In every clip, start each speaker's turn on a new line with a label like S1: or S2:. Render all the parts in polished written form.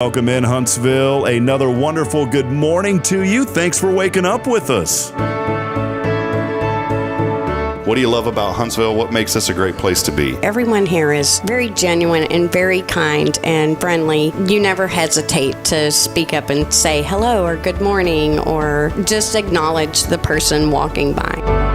S1: Welcome in, Huntsville. Another wonderful good morning to you. Thanks for waking up with us.
S2: What do you love about Huntsville? What makes this a great place to be?
S3: Everyone here is very genuine and very kind and friendly. You never hesitate to speak up and say hello or good morning or just acknowledge the person walking by.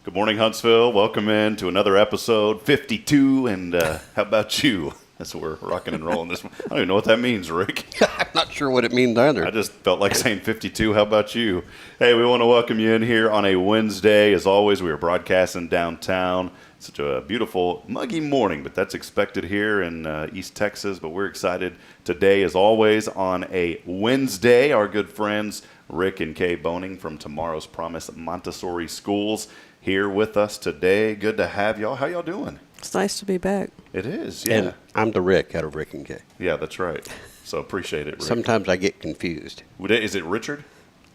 S2: Good morning, Huntsville. Welcome in to another episode, 52. And how about you? That's what we're rocking and rolling this. I don't even know what that means, Rick.
S4: I'm not sure what it means either.
S2: I just felt like saying 52. How about you? Hey, we want to welcome you in here on a Wednesday. As always, we are broadcasting downtown. Such a beautiful, muggy morning, but that's expected here in East Texas. But we're excited today, as always, on a Wednesday. Our good friends Rick and Kay Boning from Tomorrow's Promise Montessori Schools here with us today. Good to have y'all. How y'all doing?
S5: It's nice to be back.
S2: It is, yeah.
S4: And I'm the Rick out of Rick and Kay.
S2: Yeah, that's right. So appreciate it, Rick.
S4: Sometimes I get confused.
S2: Is it Richard?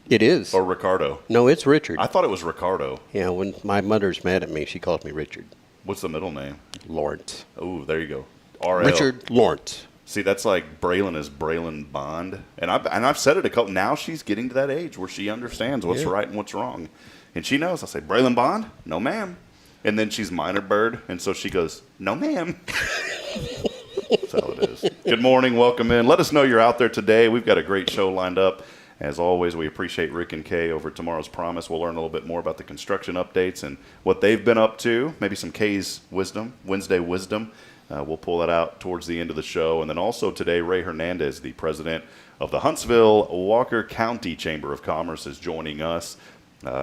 S4: It is.
S2: Or Ricardo?
S4: No, it's Richard.
S2: I thought it was Ricardo.
S4: Yeah, when my mother's mad at me, she calls me Richard.
S2: What's the middle name?
S4: Lawrence.
S2: Oh, there you go. RL.
S4: Richard Lawrence.
S2: See, that's like Braylon is Braylon Bond. And I've said it a couple. Now she's getting to that age where she understands what's right and what's wrong. And she knows. I say, Braylon Bond? No, ma'am. And then she's Minor Bird. And so she goes, no, ma'am. That's how it is. Good morning. Welcome in. Let us know you're out there today. We've got a great show lined up. As always, we appreciate Rick and Kay over at Tomorrow's Promise. We'll learn a little bit more about the construction updates and what they've been up to. Maybe some Kay's wisdom, Wednesday wisdom. We'll pull that out towards the end of the show. And then also today, Ray Hernandez, the president of the Huntsville-Walker County Chamber of Commerce, is joining us.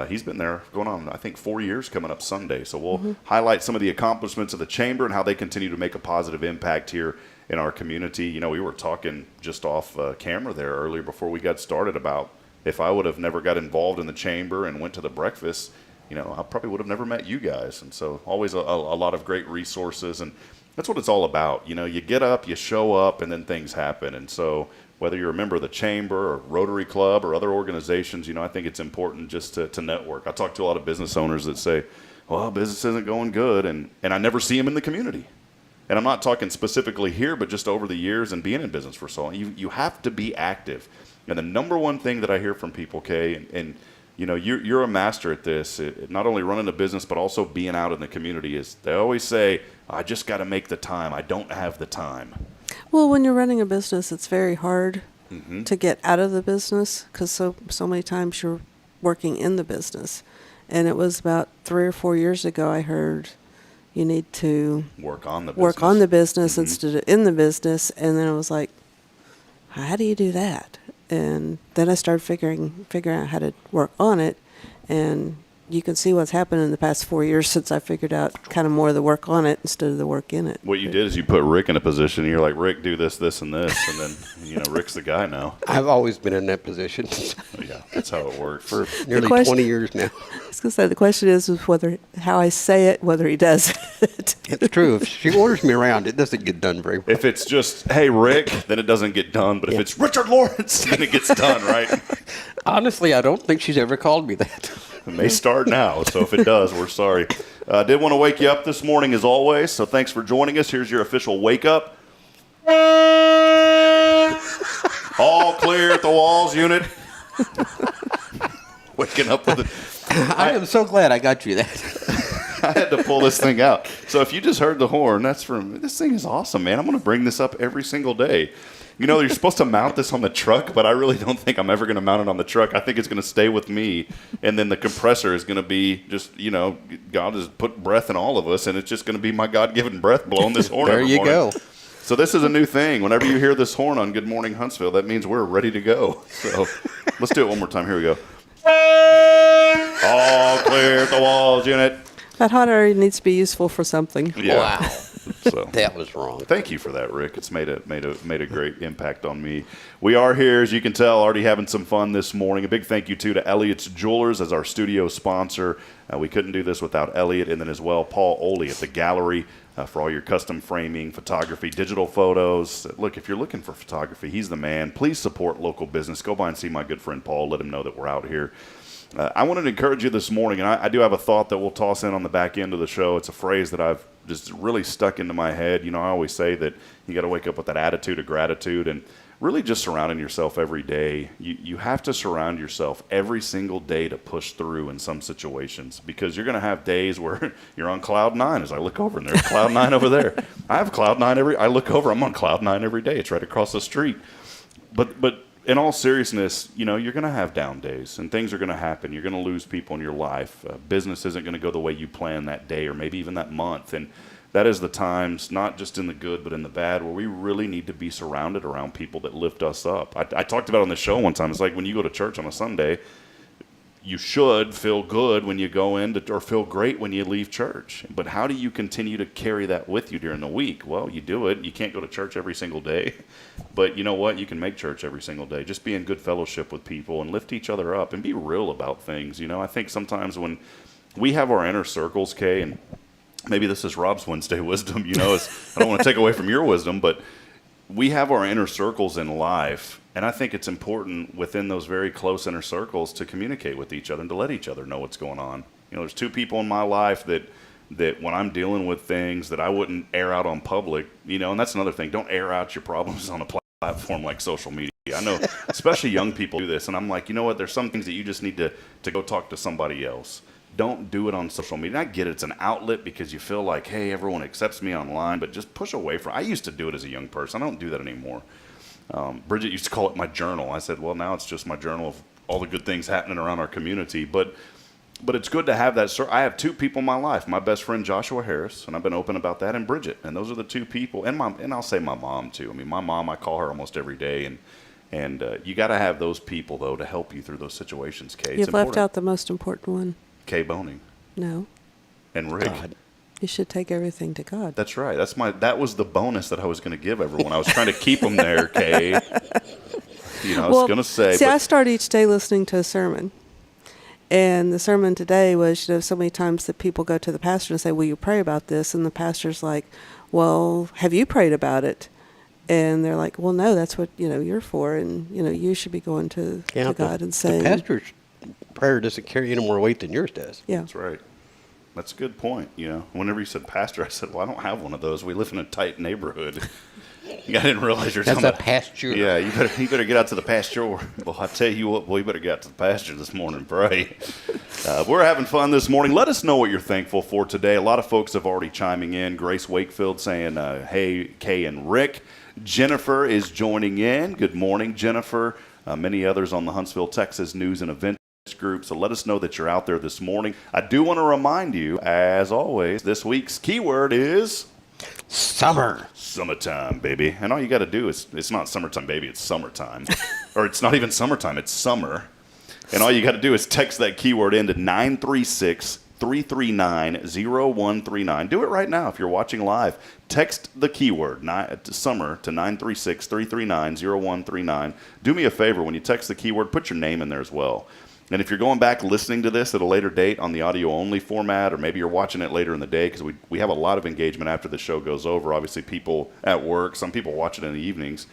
S2: He's been there going on, I think, 4 years coming up Sunday. So we'll highlight some of the accomplishments of the chamber and how they continue to make a positive impact here in our community. You know, we were talking just off camera there earlier before we got started about if I would have never got involved in the chamber and went to the breakfast, you know, I probably would have never met you guys. And so always a lot of great resources. And that's what it's all about. You know, you get up, you show up, and then things happen. And so whether you're a member of the chamber or Rotary Club or other organizations, you know, I think it's important just to network. I talk to a lot of business owners that say, well, business isn't going good, and I never see them in the community. And I'm not talking specifically here, but just over the years and being in business for so long, you have to be active. And the number one thing that I hear from people, Kay, and you know, you're a master at this, not only running a business, but also being out in the community, is they always say, I just got to make the time. I don't have the time.
S5: Well, when you're running a business, it's very hard to get out of the business, because so many times you're working in the business. And it was about 3 or 4 years ago I heard you need to
S2: Work on the
S5: business instead of in the business. And then I was like, how do you do that? And then I started figuring out how to work on it. And you can see what's happened in the past 4 years since I figured out kind of more of the work on it instead of the work in it.
S2: What you did is you put Rick in a position, and you're like, Rick, do this, this, and this. And then, Rick's the guy now.
S4: I've always been in that position
S2: Yeah, that's how it works.
S4: for nearly 20 years now.
S5: I was going to say, the question is how I say it, whether he does it.
S4: It's true. If she orders me around, it doesn't get done very well.
S2: If it's just, hey, Rick, then it doesn't get done. But if it's Richard Lawrence, then it gets done, right?
S4: Honestly, I don't think she's ever called me that.
S2: It may start now, so if it does, we're sorry. Did want to wake you up this morning as always, so thanks for joining us. Here's your official wake up. All clear at the walls unit. Waking up with it.
S4: I am so glad I got you that.
S2: I had to pull this thing out. So if you just heard the horn, this thing is awesome, man. I'm going to bring this up every single day. You're supposed to mount this on the truck, but I really don't think I'm ever going to mount it on the truck. I think it's going to stay with me, and then the compressor is going to be just, God has put breath in all of us, and it's just going to be my God-given breath blowing this horn
S4: There
S2: every
S4: you
S2: morning.
S4: go.
S2: So this is a new thing. Whenever you hear this horn on Good Morning Huntsville, that means we're ready to go. So let's do it one more time. Here we go. All clear at the walls, unit.
S5: That hot air needs to be useful for something.
S2: Yeah.
S4: Wow.
S2: So.
S4: That was wrong.
S2: Thank you for that, Rick. It's made a great impact on me. We are here, as you can tell, already having some fun this morning. A big thank you, too, to Elliott's Jewelers as our studio sponsor. We couldn't do this without Elliott. And then as well, Paul Oley at the gallery for all your custom framing, photography, digital photos. Look, if you're looking for photography, he's the man. Please support local business. Go by and see my good friend Paul. Let him know that we're out here. I wanted to encourage you this morning, and I do have a thought that we'll toss in on the back end of the show. It's a phrase that I've just really stuck into my head. I always say that you got to wake up with that attitude of gratitude and really just surrounding yourself every day. You have to surround yourself every single day to push through in some situations, because you're going to have days where you're on cloud nine. As I look over, and there's cloud nine over there. I have cloud nine I look over, I'm on cloud nine every day. It's right across the street. But in all seriousness, you're going to have down days, and things are going to happen. You're going to lose people in your life. Business isn't going to go the way you plan that day or maybe even that month. And that is the times, not just in the good but in the bad, where we really need to be surrounded around people that lift us up. I talked about it on the show one time. It's like when you go to church on a Sunday, you should feel good when you go in or feel great when you leave church. But how do you continue to carry that with you during the week? Well, you do it. You can't go to church every single day. But you know what? You can make church every single day. Just be in good fellowship with people and lift each other up and be real about things. I think sometimes when we have our inner circles, Kay, and maybe this is Rob's Wednesday wisdom, I don't want to take away from your wisdom, but we have our inner circles in life. And I think it's important within those very close inner circles to communicate with each other and to let each other know what's going on. There's two people in my life that when I'm dealing with things that I wouldn't air out on public, and that's another thing. Don't air out your problems on a platform like social media. I know especially young people do this, and I'm like, you know what? There's some things that you just need to go talk to somebody else. Don't do it on social media. I get it. It's an outlet because you feel like, hey, everyone accepts me online, but just push away from it. I used to do it as a young person. I don't do that anymore. Bridget used to call it my journal. I said, well, now it's just my journal of all the good things happening around our community. But it's good to have that. I have two people in my life, my best friend Joshua Harris, and I've been open about that, and Bridget. And those are the two people, and I'll say my mom too. My mom, I call her almost every day, and you got to have those people, though, to help you through those situations, Kay.
S5: You've left out the most important one.
S2: Kay Boning.
S5: No.
S2: And Rick.
S4: God.
S5: You should take everything to God.
S2: That's right. That was the bonus that I was going to give everyone. I was trying to keep them there, Kay. I was going to say.
S5: See, I start each day listening to a sermon. And the sermon today was, so many times that people go to the pastor and say, will you pray about this? And the pastor's like, well, have you prayed about it? And they're like, well, no, that's what, you're for. And, you should be going to God and saying.
S4: The pastor's prayer doesn't carry any more weight than yours does.
S5: Yeah.
S2: That's right. That's a good point. Whenever you said pastor, I said, well, I don't have one of those. We live in a tight neighborhood. I didn't realize you're talking about.
S4: That's a pasture.
S2: Yeah, you better get out to the pasture. Well, I tell you what, boy, you better get out to the pasture this morning and pray. We're having fun this morning. Let us know what you're thankful for today. A lot of folks have already chiming in. Grace Wakefield saying, hey, Kay and Rick. Jennifer is joining in. Good morning, Jennifer. Many others on the Huntsville, Texas News and Events group. So let us know that you're out there this morning. I do want to remind you, as always, this week's keyword is
S4: Summer.
S2: summertime, baby. And all you got to do is, it's not summertime, baby, it's summertime. Or it's not even summertime, it's summer. And all you got to do is text that keyword into 936-339-0139. Do it right now if you're watching live. Text the keyword summer to 936-339-0139. Do me a favor, when you text the keyword, put your name in there as well. And if you're going back listening to this at a later date on the audio-only format, or maybe you're watching it later in the day, because we have a lot of engagement after the show goes over. Obviously, people at work, some people watch it in the evenings.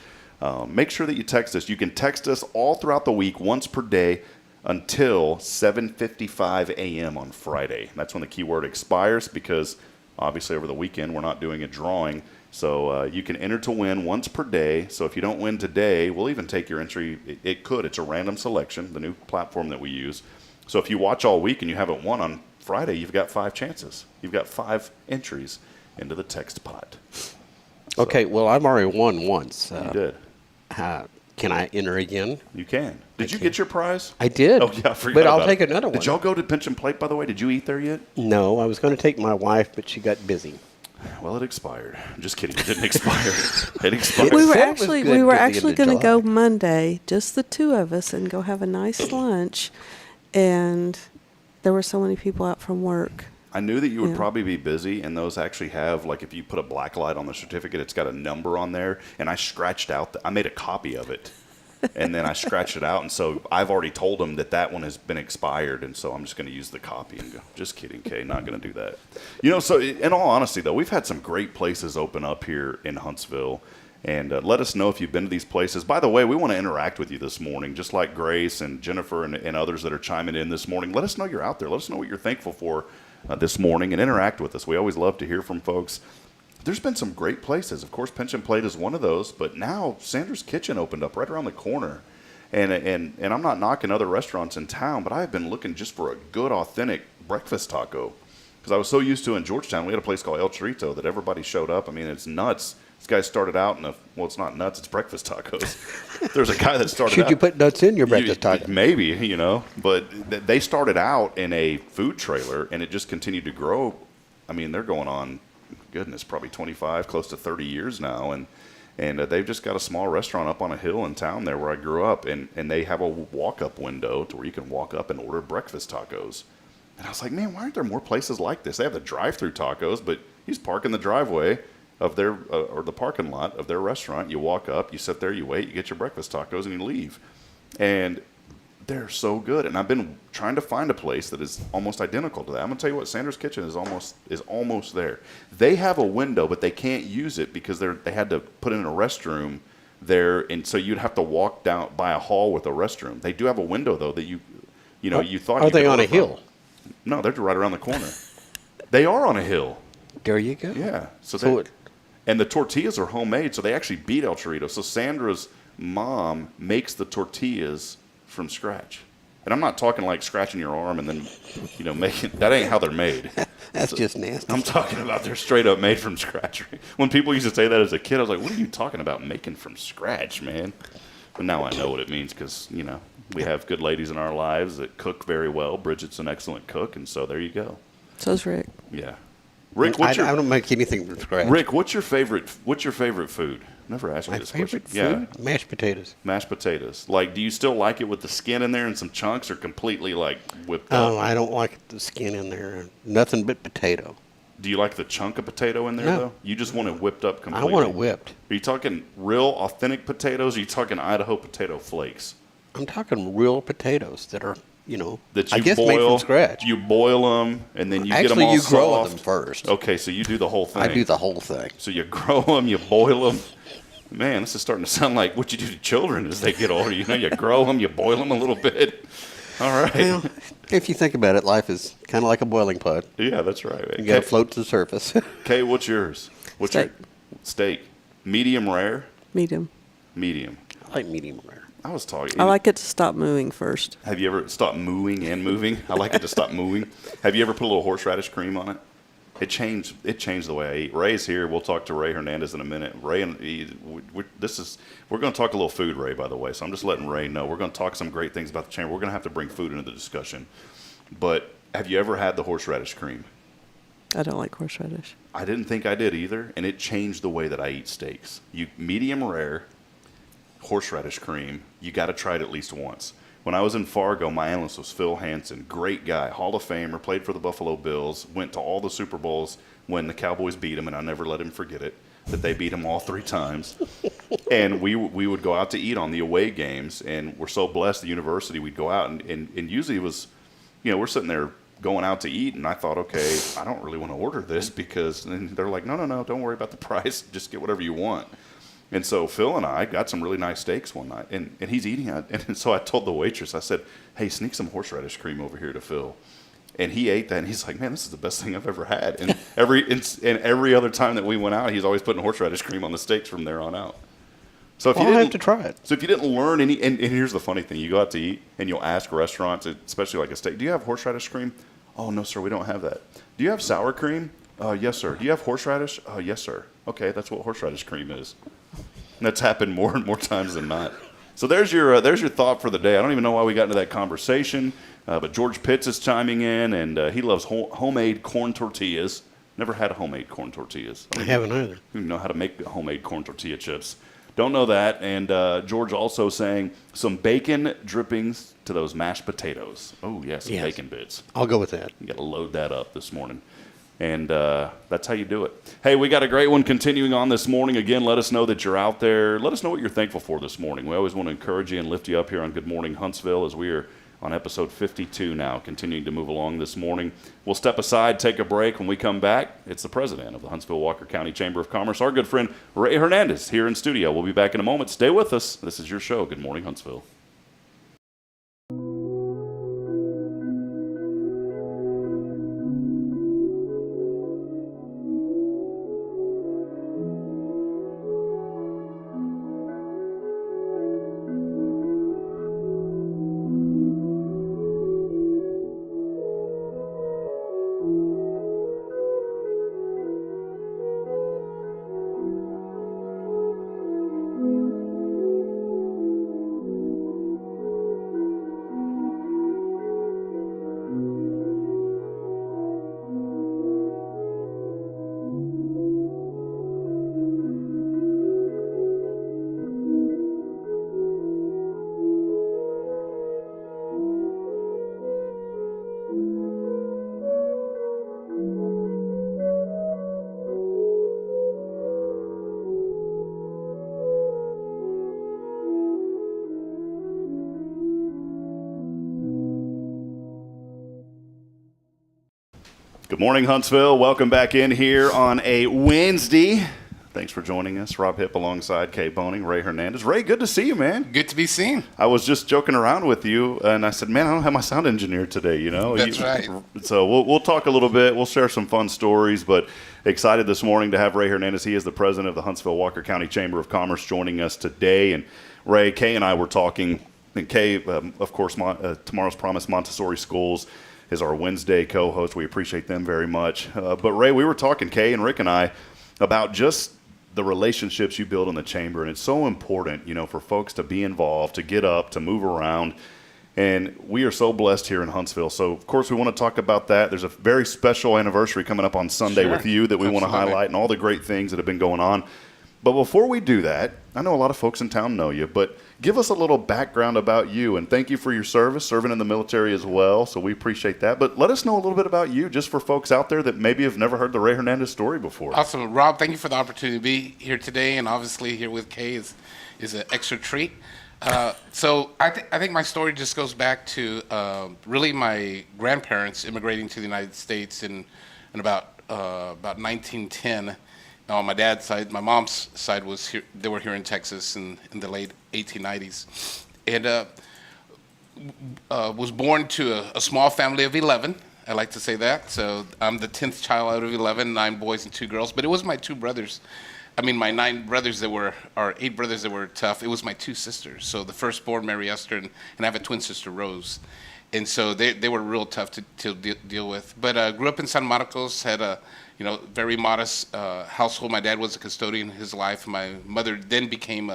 S2: Make sure that you text us. You can text us all throughout the week, once per day, until 7:55 a.m. on Friday. That's when the keyword expires, because obviously over the weekend we're not doing a drawing. So you can enter to win once per day. So if you don't win today, we'll even take your entry. It's a random selection, the new platform that we use. So if you watch all week and you haven't won on Friday, you've got 5 chances. You've got 5 entries into the text pot.
S4: Okay, well, I've already won once.
S2: You did.
S4: Can I enter again?
S2: You can. Did you get your prize?
S4: I did.
S2: Oh, yeah, I forgot
S4: But I'll
S2: about
S4: take
S2: it.
S4: another one.
S2: Did y'all go to Pinch and Plate, by the way? Did you eat there yet?
S4: No, I was going to take my wife, but she got busy.
S2: Well, it expired. I'm just kidding. It didn't expire. It expired.
S5: We were
S4: said it was
S5: actually
S4: good
S5: we were
S4: to the
S5: actually
S4: end of
S5: going to go
S4: July.
S5: Monday, just the two of us, and go have a nice lunch, and there were so many people out from work.
S2: I knew that you would
S5: Yeah.
S2: probably be busy, and those actually have, like, if you put a black light on the certificate, it's got a number on there, and I scratched out, I made a copy of it, and then I scratched it out, and so I've already told them that one has been expired, and so I'm just going to use the copy and go, just kidding, Kay, not going to do that. You know, so in all honesty, though, we've had some great places open up here in Huntsville, and let us know if you've been to these places. By the way, we want to interact with you this morning, just like Grace and Jennifer and others that are chiming in this morning. Let us know you're out there. Let us know what you're thankful for this morning, and interact with us. We always love to hear from folks. There's been some great places. Of course, Pinch and Plate is one of those, but now Sandra's Kitchen opened up right around the corner. And I'm not knocking other restaurants in town, but I've been looking just for a good, authentic breakfast taco. Because I was so used to in Georgetown, we had a place called El Chorito that everybody showed up. I mean, it's nuts. This guy started out well, it's not nuts, it's breakfast tacos. There's a guy that started out.
S4: Should you put nuts in your breakfast taco?
S2: Maybe, but they started out in a food trailer, and it just continued to grow. I mean, they're going on, goodness, probably 25, close to 30 years now, and they've just got a small restaurant up on a hill in town there where I grew up, and they have a walk-up window to where you can walk up and order breakfast tacos. And I was like, man, why aren't there more places like this? They have the drive-through tacos, but you just park in the driveway of their or the parking lot of their restaurant. You walk up, you sit there, you wait, you get your breakfast tacos, and you leave. And they're so good. And I've been trying to find a place that is almost identical to that. I'm going to tell you what, Sandra's Kitchen is almost there. They have a window, but they can't use it because they had to put in a restroom there, and so you'd have to walk down by a hall with a restroom. They do have a window, though, that you thought.
S4: Are
S2: you
S4: they
S2: could
S4: on a
S2: order
S4: hill?
S2: from. No, they're right around the corner. They are on a hill.
S4: There you go.
S2: Yeah. And the tortillas are homemade, so they actually beat El Chorito. So Sandra's mom makes the tortillas from scratch. And I'm not talking like scratching your arm and then, making, that ain't how they're made.
S4: That's just nasty.
S2: I'm talking about they're straight up made from scratch. When people used to say that as a kid, I was like, what are you talking about making from scratch, man? But now I know what it means because, we have good ladies in our lives that cook very well. Bridget's an excellent cook, and so there you go.
S5: So's Rick.
S2: Yeah. Rick,
S4: I don't make anything from scratch.
S2: Rick, what's your favorite food? Never asked you
S4: My
S2: this
S4: favorite
S2: question.
S4: food? Mashed potatoes.
S2: Mashed potatoes. Like, do you still like it with the skin in there and some chunks, or completely like whipped
S4: Oh,
S2: up?
S4: I don't like the skin in there. Nothing but potato.
S2: Do you like the chunk of potato in there
S4: No.
S2: though? You just want it whipped up
S4: I
S2: completely.
S4: want it whipped.
S2: Are you talking real authentic potatoes? Or are you talking Idaho potato flakes?
S4: I'm talking real potatoes that are,
S2: That
S4: I
S2: you
S4: guess
S2: boil,
S4: made from scratch.
S2: You boil them and then you get them
S4: Actually,
S2: all
S4: you grow
S2: soft.
S4: them first.
S2: Okay, so you do the whole thing.
S4: I do the whole thing.
S2: So you grow them, you boil them. Man, this is starting to sound like what you do to children as they get older. You grow them, you boil them a little bit. All right.
S4: Well, if you think about it, life is kind of like a boiling pot.
S2: Yeah, that's right.
S4: You got to float to the surface.
S2: Kay, what's yours? What's
S5: Steak.
S2: your steak? Medium rare?
S5: Medium.
S2: Medium.
S4: I like medium rare.
S2: I was talking.
S5: I like it to stop moving first.
S2: Have you ever stopped mooing and moving? I like it to stop mooing. Have you ever put a little horseradish cream on it? It changed the way I eat. Ray's here. We'll talk to Ray Hernandez in a minute. Ray and we're going to talk a little food, Ray, by the way. So I'm just letting Ray know. We're going to talk some great things about the chamber. We're going to have to bring food into the discussion. But have you ever had the horseradish cream?
S5: I don't like horseradish.
S2: I didn't think I did either, and it changed the way that I eat steaks. Medium rare, horseradish cream, you got to try it at least once. When I was in Fargo, my analyst was Phil Hansen, great guy, Hall of Famer, played for the Buffalo Bills, went to all the Super Bowls when the Cowboys beat him, and I never let him forget it, that they beat him all 3 times. And we would go out to eat on the away games, and we're so blessed, the university, we'd go out, and usually it was, we're sitting there going out to eat, and I thought, okay, I don't really want to order this because, and they're like, no, don't worry about the price, just get whatever you want. And so Phil and I got some really nice steaks one night, and he's eating it. And so I told the waitress, I said, hey, sneak some horseradish cream over here to Phil. And he ate that, and he's like, man, this is the best thing I've ever had. And every other time that we went out, he's always putting horseradish cream on the steaks from there on out. So if
S4: I'll have to try it.
S2: So if you didn't learn any, and here's the funny thing, you go out to eat, and you'll ask restaurants, especially like a steak, do you have horseradish cream? Oh, no, sir, we don't have that. Do you have sour cream? Yes, sir. Do you have horseradish? Yes, sir. Okay, that's what horseradish cream is. And that's happened more and more times than not. So there's your thought for the day. I don't even know why we got into that conversation, but George Pitts is chiming in, and he loves homemade corn tortillas. Never had homemade corn tortillas.
S4: I haven't either.
S2: You know how to make homemade corn tortilla chips. Don't know that. And George also saying some bacon drippings to those mashed potatoes. Oh, yes, bacon bits.
S4: I'll go with that.
S2: You got to load that up this morning. And that's how you do it. Hey, we got a great one continuing on this morning. Again, let us know that you're out there. Let us know what you're thankful for this morning. We always want to encourage you and lift you up here on Good Morning Huntsville as we are on episode 52 now, continuing to move along this morning. We'll step aside, take a break. When we come back, it's the president of the Huntsville-Walker County Chamber of Commerce, our good friend Ray Hernandez, here in studio. We'll be back in a moment. Stay with us. This is your show, Good Morning Huntsville. Good morning, Huntsville. Welcome back in here on a Wednesday. Thanks for joining us. Rob Hipp alongside Kay Boning, Ray Hernandez. Ray, good to see you, man.
S6: Good to be seen.
S2: I was just joking around with you, and I said, man, I don't have my sound engineer today,
S6: That's right.
S2: So we'll talk a little bit. We'll share some fun stories, but excited this morning to have Ray Hernandez. He is the president of the Huntsville-Walker County Chamber of Commerce joining us today. And Ray, Kay and I were talking, and Kay, of course, Tomorrow's Promise Montessori Schools is our Wednesday co-host. We appreciate them very much. But Ray, we were talking, Kay and Rick and I, about just the relationships you build in the chamber. And it's so important, for folks to be involved, to get up, to move around. And we are so blessed here in Huntsville. So, of course, we want to talk about that. There's a very special anniversary coming up on Sunday with you that we want to highlight and all the great things that have been going on. But before we do that, I know a lot of folks in town know you, but give us a little background about you. And thank you for your service, serving in the military as well. So we appreciate that. But let us know a little bit about you, just for folks out there that maybe have never heard the Ray Hernandez story before.
S6: Awesome. Rob, thank you for the opportunity to be here today. And obviously here with Kay is an extra treat. So I think my story just goes back to really my grandparents immigrating to the United States in about 1910. On my dad's side, my mom's side was here. They were here in Texas in the late 1890s, and was born to a small family of 11. I like to say that. So I'm the 10th child out of 11, 9 boys and 2 girls. But it was my 2 brothers I mean, my 8 brothers that were tough. It was my 2 sisters. So the firstborn, Mary Esther, and I have a twin sister, Rose. And so they were real tough to deal with. But grew up in San Marcos, had a very modest household. My dad was a custodian in his life. My mother then became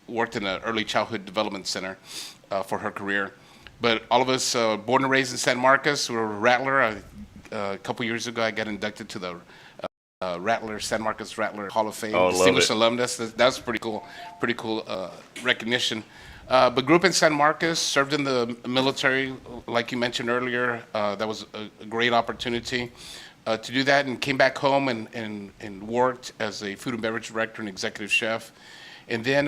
S6: worked in an early childhood development center for her career. But all of us born and raised in San Marcos. We were a Rattler. A couple years ago, I got inducted to the San Marcos Rattler Hall of Fame, distinguished alumnus. That was pretty cool recognition. But grew up in San Marcos, served in the military, like you mentioned earlier. That was a great opportunity to do that, and came back home and worked as a food and beverage director and executive chef, and then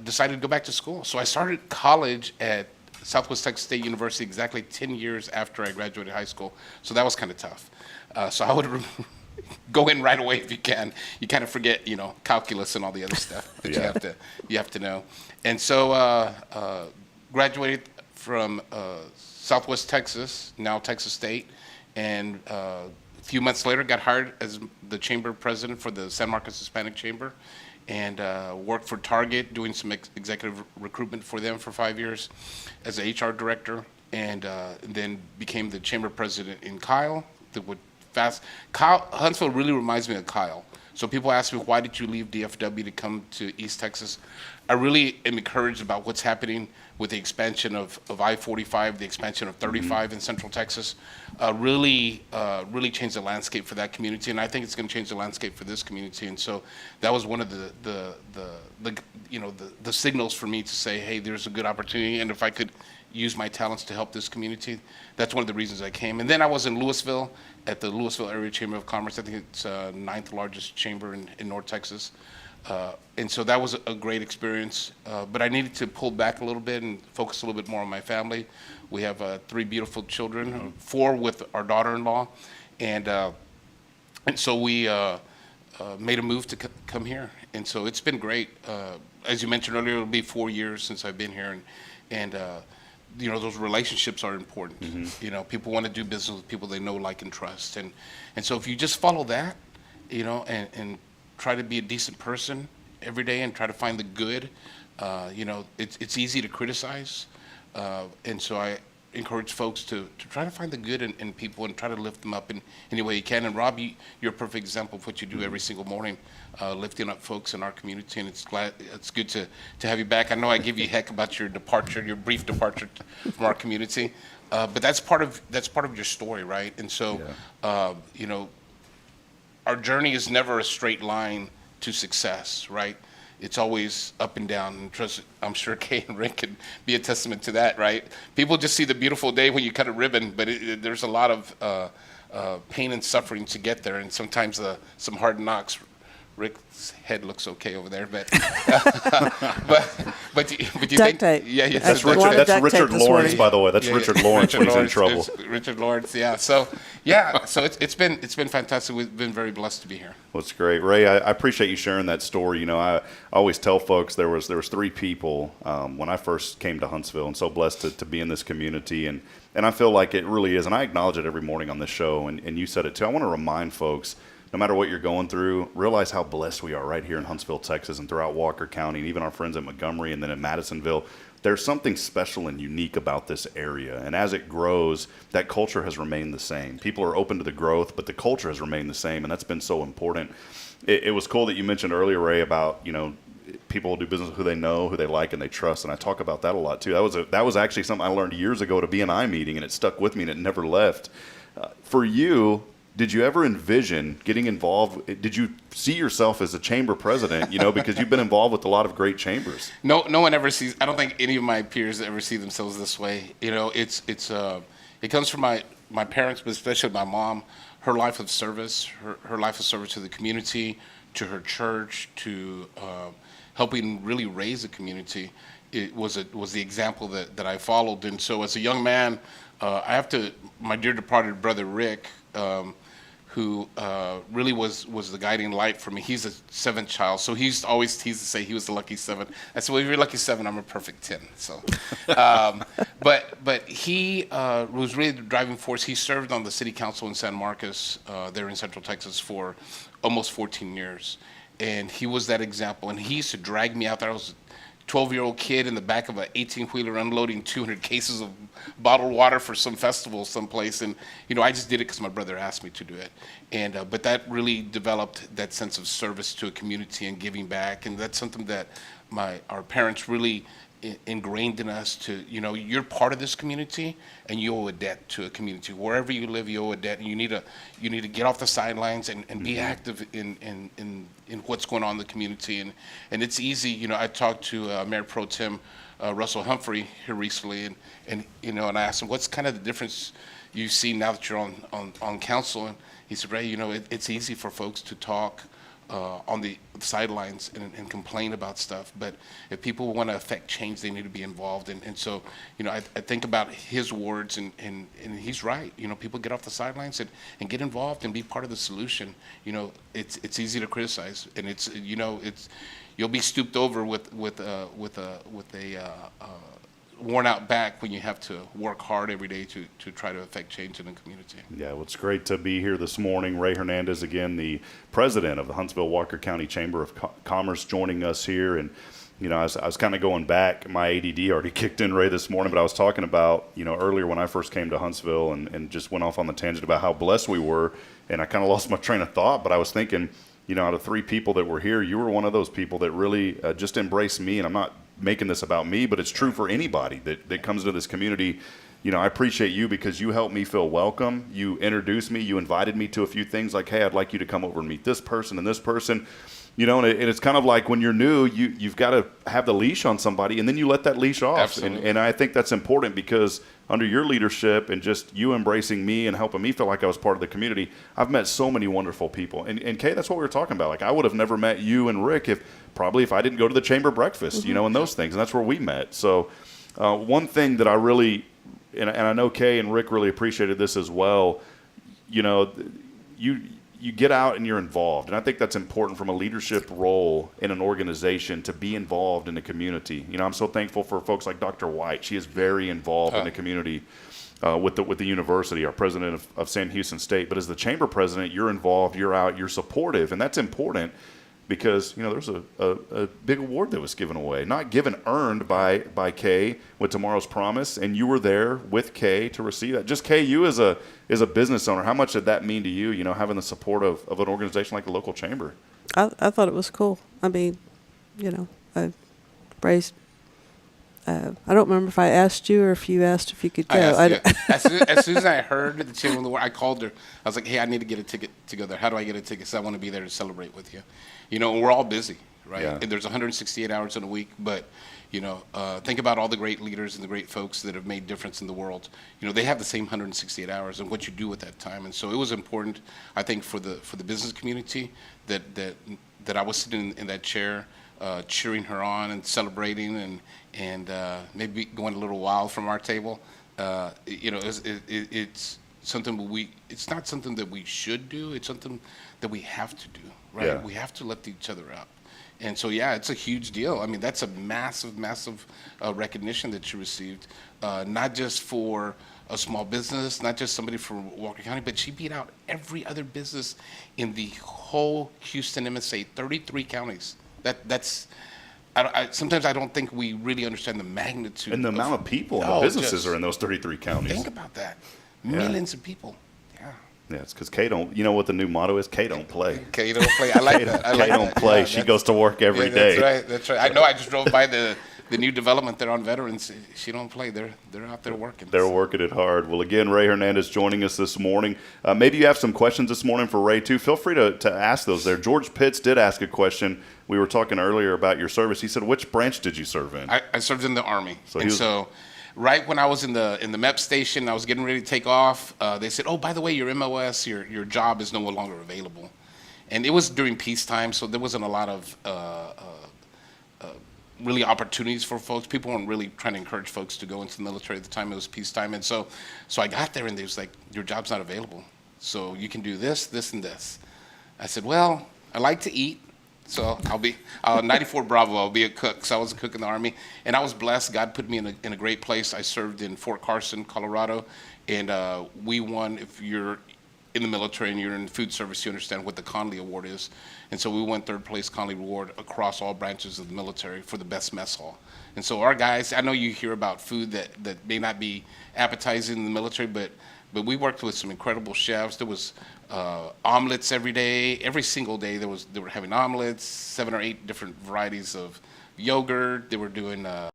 S6: decided to go back to school. So I started college at Southwest Texas State University exactly 10 years after I graduated high school. So that was kind of tough. So I would go in right away if you can. You kind of forget, calculus and all the other stuff that you have to know. And so graduated from Southwest Texas, now Texas State, and a few months later got hired as the chamber president for the San Marcos Hispanic Chamber, and worked for Target doing some executive recruitment for them for 5 years as an HR director, and then became the chamber president in Kyle. Huntsville really reminds me of Kyle. So people ask me, why did you leave DFW to come to East Texas? I really am encouraged about what's happening with the expansion of I-45, the expansion of 35 in Central Texas. Really changed the landscape for that community, and I think it's going to change the landscape for this community. And so that was one of the signals for me to say, hey, there's a good opportunity, and if I could use my talents to help this community, that's one of the reasons I came. And then I was in Louisville at the Louisville Area Chamber of Commerce. I think it's 9th largest chamber in North Texas. And so that was a great experience. But I needed to pull back a little bit and focus a little bit more on my family. We have 3 beautiful children, 4 with our daughter-in-law. And so we made a move to come here. And so it's been great. As you mentioned earlier, it'll be 4 years since I've been here. And those relationships are important. People want to do business with people they know, like, and trust. And so if you just follow that, and try to be a decent person every day and try to find the good, it's easy to criticize. And so I encourage folks to try to find the good in people and try to lift them up in any way you can. And Rob, you're a perfect example of what you do every single morning, lifting up folks in our community. And it's good to have you back. I know I give you heck about your brief departure from our community, but that's part of your story, right? And so, our journey is never a straight line to success, right? It's always up and down. And trust, I'm sure Kay and Rick can be a testament to that, right? People just see the beautiful day when you cut a ribbon, but there's a lot of pain and suffering to get there, and sometimes some hard knocks. Rick's head looks okay over there, but but you
S5: duct
S6: think,
S5: tape.
S6: Yeah,
S2: that's Richard Lawrence, by the way. That's Richard Lawrence when he's in trouble.
S6: Richard Lawrence, yeah. So it's been fantastic. We've been very blessed to be here.
S2: Well, it's great, Ray. I appreciate you sharing that story. I always tell folks there was 3 people when I first came to Huntsville, and so blessed to be in this community, and I feel like it really is, and I acknowledge it every morning on this show, and you said it too. I want to remind folks, no matter what you're going through, realize how blessed we are right here in Huntsville, Texas, and throughout Walker County, and even our friends at Montgomery and then at Madisonville. There's something special and unique about this area, and as it grows, that culture has remained the same. People are open to the growth, but the culture has remained the same, and that's been so important. It was cool that you mentioned earlier, Ray, about people will do business with who they know, who they like, and they trust, and I talk about that a lot too. That was actually something I learned years ago at a B&I meeting, and it stuck with me, and it never left. For you, did you ever envision getting involved? Did you see yourself as a chamber president, because you've been involved with a lot of great chambers?
S6: No one ever sees, I don't think any of my peers ever see themselves this way. It comes from my parents, but especially my mom, her life of service, her life of service to the community, to her church, to helping really raise the community. It was the example that I followed. And so as a young man, my dear departed brother Rick, who really was the guiding light for me. He's a seventh child, so he's always teased to say he was the lucky seven. I said, well, if you're lucky seven, I'm a perfect 10. So, but he was really the driving force. He served on the city council in San Marcos, there in Central Texas, for almost 14 years. And he was that example. And he used to drag me out there. I was a 12-year-old kid in the back of an 18-wheeler unloading 200 cases of bottled water for some festival someplace. And, I just did it because my brother asked me to do it. And but that really developed that sense of service to a community and giving back. And that's something that our parents really ingrained in us to, you're part of this community and you owe a debt to a community. Wherever you live, you owe a debt, and you need to get off the sidelines and be active in what's going on in the community. And it's easy, I talked to Mayor Pro Tem Russell Humphrey here recently, and I asked him, what's kind of the difference you see now that you're on council? And he said, Ray, it's easy for folks to talk on the sidelines and complain about stuff, but if people want to affect change, they need to be involved. And so, I think about his words, and he's right. People get off the sidelines and get involved and be part of the solution. It's easy to criticize, and it's you'll be stooped over with a worn out back when you have to work hard every day to try to affect change in the community.
S2: Yeah, well, it's great to be here this morning. Ray Hernandez, again, the president of the Huntsville-Walker County Chamber of Commerce, joining us here. And, I was kind of going back. My ADD already kicked in, Ray, this morning, but I was talking about, earlier when I first came to Huntsville and just went off on the tangent about how blessed we were. And I kind of lost my train of thought, but I was thinking, out of 3 people that were here, you were one of those people that really just embraced me. And I'm not making this about me, but it's true for anybody that comes into this community. I appreciate you because you helped me feel welcome. You introduced me. You invited me to a few things like, hey, I'd like you to come over and meet this person and this person. And it's kind of like when you're new, you've got to have the leash on somebody, and then you let that leash off.
S6: Absolutely.
S2: And I think that's important because under your leadership and just you embracing me and helping me feel like I was part of the community, I've met so many wonderful people. And Kay, that's what we were talking about. Like, I would have never met you and Rick if I didn't go to the chamber breakfast, and those things. And that's where we met. So one thing that I really, and I know Kay and Rick really appreciated this as well, you get out and you're involved. And I think that's important from a leadership role in an organization to be involved in the community. I'm so thankful for folks like Dr. White. She is very involved in the community with the university, our president of San Houston State. But as the chamber president, you're involved, you're out, you're supportive. And that's important because, there's a big award that was given away. Not given, earned by Kay with Tomorrow's Promise. And you were there with Kay to receive that. Just Kay, you as a business owner, how much did that mean to you, having the support of an organization like the local chamber?
S5: I thought it was cool. I mean, I raised. I don't remember if I asked you or if you asked if you could go.
S6: As soon as I heard the Chamber of the World, I called her. I was like, hey, I need to get a ticket to go there. How do I get a ticket? Because I want to be there to celebrate with you. And we're all busy, right?
S2: Yeah.
S6: And there's 168 hours in a week, but think about all the great leaders and the great folks that have made difference in the world. They have the same 168 hours and what you do with that time. And so it was important, I think, for the business community that I was sitting in that chair, cheering her on and celebrating and maybe going a little wild from our table. It's something it's not something that we should do. It's something that we have to do, right?
S2: Yeah.
S6: We have to lift each other up. And so, it's a huge deal. I mean, that's a massive, massive recognition that you received, not just for a small business, not just somebody from Walker County, but she beat out every other business in the whole Houston MSA, 33 counties. That's sometimes I don't think we really understand the magnitude.
S2: And the amount of people and the businesses are in those 33 counties.
S6: Think about that. Millions of people. Yeah.
S2: Yeah, it's because Kay don't, what the new motto is? Kay don't play.
S6: Kay don't play. I like that.
S2: Kay don't play. Yeah, she goes to work every day.
S6: That's right. I know. I just drove by the new development there on Veterans. She don't play. They're out there working.
S2: They're working it hard. Well, again, Ray Hernandez joining us this morning. Maybe you have some questions this morning for Ray, too. Feel free to ask those there. George Pitts did ask a question. We were talking earlier about your service. He said, which branch did you serve in?
S6: I served in the Army. So right when I was in the MEP station, I was getting ready to take off. They said, oh, by the way, your MOS, your job is no longer available. And it was during peacetime, so there wasn't a lot of really opportunities for folks. People weren't really trying to encourage folks to go into the military at the time. It was peacetime. And so I got there, and they was like, your job's not available. So you can do this, this, and this. I said, well, I like to eat. So I'll be 94 Bravo. I'll be a cook. So I was a cook in the Army, and I was blessed. God put me in a great place. I served in Fort Carson, Colorado, and we won. If you're in the military and you're in food service, you understand what the Conley Award is. And so we won third place Conley Award across all branches of the military for the best mess hall. And so our guys, I know you hear about food that may not be appetizing in the military, but we worked with some incredible chefs. There was omelets every day. Every single day they were having omelets, 7 or 8 different varieties of yogurt. They were doing a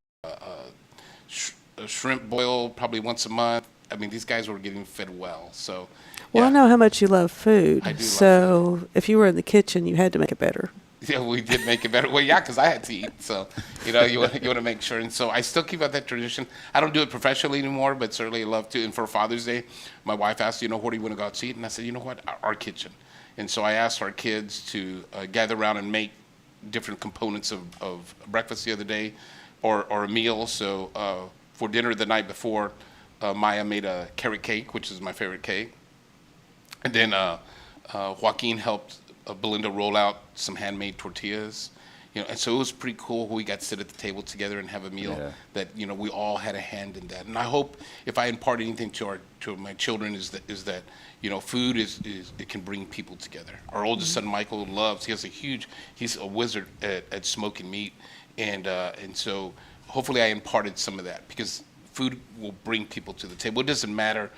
S6: shrimp boil probably once a month. I mean, these guys were getting fed well. So,
S5: Well,
S6: yeah.
S5: I know how much you love food.
S6: I do love
S5: so if you were in the kitchen, you had to make it better.
S6: Yeah, we did make it better. Well, yeah, because I had to eat. So, you want to make sure. And so I still keep up that tradition. I don't do it professionally anymore, but certainly love to. And for Father's Day, my wife asked, where do you want to go out to eat? And I said, you know what, our kitchen. And so I asked our kids to gather around and make different components of breakfast the other day or a meal. So for dinner the night before, Maya made a carrot cake, which is my favorite cake. And then Joaquin helped Belinda roll out some handmade tortillas, and so it was pretty cool. We got to sit at the table together and have a meal that we all had a hand in that. And I hope if I impart anything to my children is that food is it can bring people together. Our oldest son Michael he's a wizard at smoking meat, and so hopefully I imparted some of that, because food will bring people to the table. It doesn't matter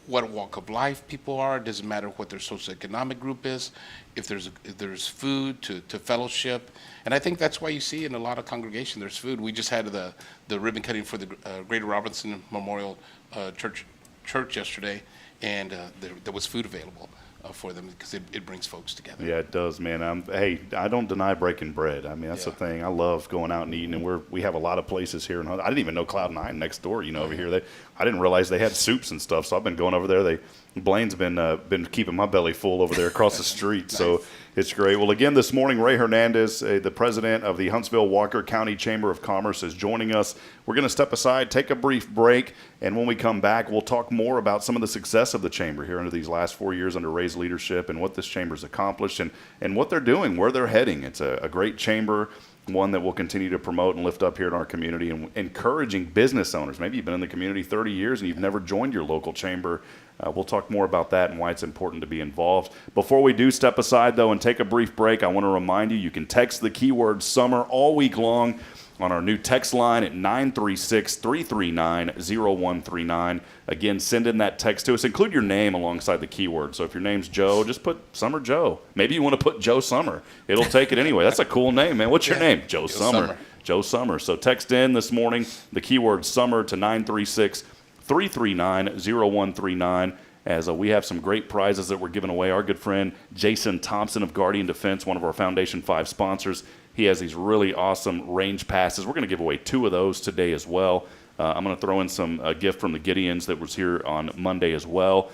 S6: what walk of life people are. It doesn't matter what their socioeconomic group is. If there's food to fellowship, and I think that's why you see in a lot of congregation there's food. We just had the ribbon cutting for the Greater Robinson Memorial Church yesterday, and there was food available for them, because it brings folks together.
S2: Yeah, it does, man. I don't deny breaking bread. I mean, that's the thing. I love going out and eating, and we have a lot of places here. I didn't even know Cloud9 next door. Over here, I didn't realize they had soups and stuff. So I've been going over there. Blaine's been keeping my belly full over there across the street. Nice. So it's great. Well, again, this morning, Ray Hernandez, the president of the Huntsville-Walker County Chamber of Commerce, is joining us. We're going to step aside, take a brief break, and when we come back, we'll talk more about some of the success of the chamber here under these last 4 years under Ray's leadership, and what this chamber's accomplished, and what they're doing, where they're heading. It's a great chamber, one that we'll continue to promote and lift up here in our community, and encouraging business owners. Maybe you've been in the community 30 years and you've never joined your local chamber. We'll talk more about that and why it's important to be involved. Before we do step aside, though, and take a brief break, I want to remind you can text the keyword summer all week long on our new text line at 936-339-0139. Again, send in that text to us. Include your name alongside the keyword. So if your name's Joe, just put Summer Joe. Maybe you want to put Joe Summer. It'll take it anyway. That's a cool name, man. What's your name? Joe Summer. Joe Summer. So text in this morning the keyword summer to 936-339-0139. As we have some great prizes that we're giving away. Our good friend Jason Thompson of Guardian Defense, one of our Foundation 5 sponsors, he has these really awesome range passes. We're going to give away 2 of those today as well. I'm going to throw in some gift from the Gideons that was here on Monday as well.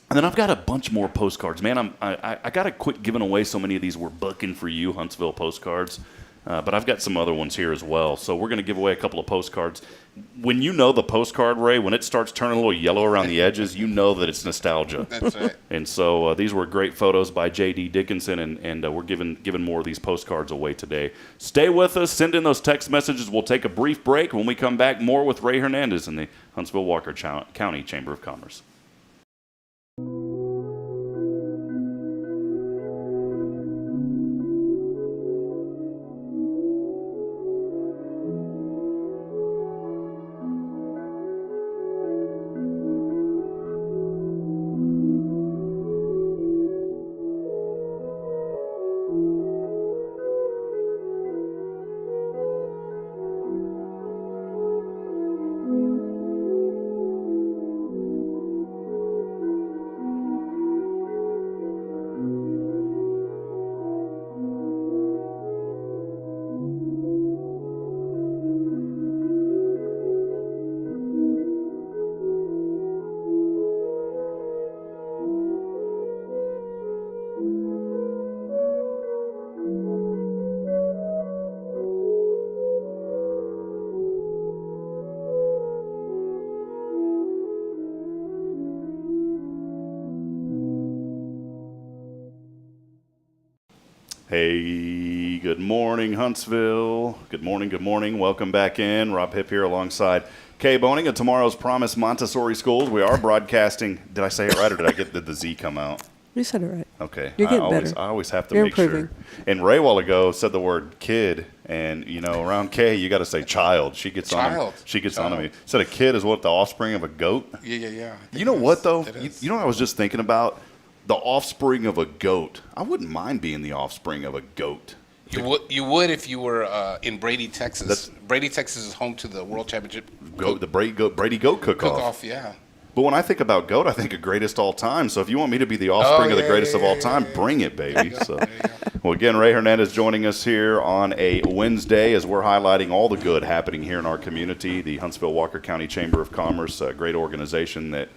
S2: And then I've got a bunch more postcards. Man, I got to quit giving away so many of these We're Booking For You Huntsville postcards. But I've got some other ones here as well. So we're going to give away a couple of postcards. When you know the postcard, Ray, when it starts turning a little yellow around the edges, you know that it's nostalgia.
S6: That's right.
S2: And so these were great photos by J.D. Dickinson, and we're giving more of these postcards away today. Stay with us. Send in those text messages. We'll take a brief break. When we come back, more with Ray Hernandez in the Huntsville-Walker County Chamber of Commerce. Hey, good morning, Huntsville. Good morning, good morning. Welcome back in. Rob Hipp here alongside Kay Boning of Tomorrow's Promise Montessori Schools. We are broadcasting. Did I say it right, or did the Z come out?
S5: You said it right.
S2: Okay.
S5: You're getting better.
S2: I always have to
S5: You're
S2: make
S5: improving.
S2: sure. And Ray a while ago said the word kid, and around Kay you got to say child. She gets on. She gets on to me. Said a kid is what, the offspring of a goat?
S6: Yeah.
S2: You know what though? You know what I was just thinking about? The offspring of a goat. I wouldn't mind being the offspring of a goat.
S6: You would if you were in Brady, Texas. Brady, Texas is home to the World Championship.
S2: The Brady Goat Cook-Off.
S6: Cook-off, yeah.
S2: But when I think about goat, I think of greatest all time. So if you want me to be the offspring of the greatest of all time, bring it, baby. So, well, again, Ray Hernandez joining us here on a Wednesday as we're highlighting all the good happening here in our community. The Huntsville-Walker County Chamber of Commerce, a great organization that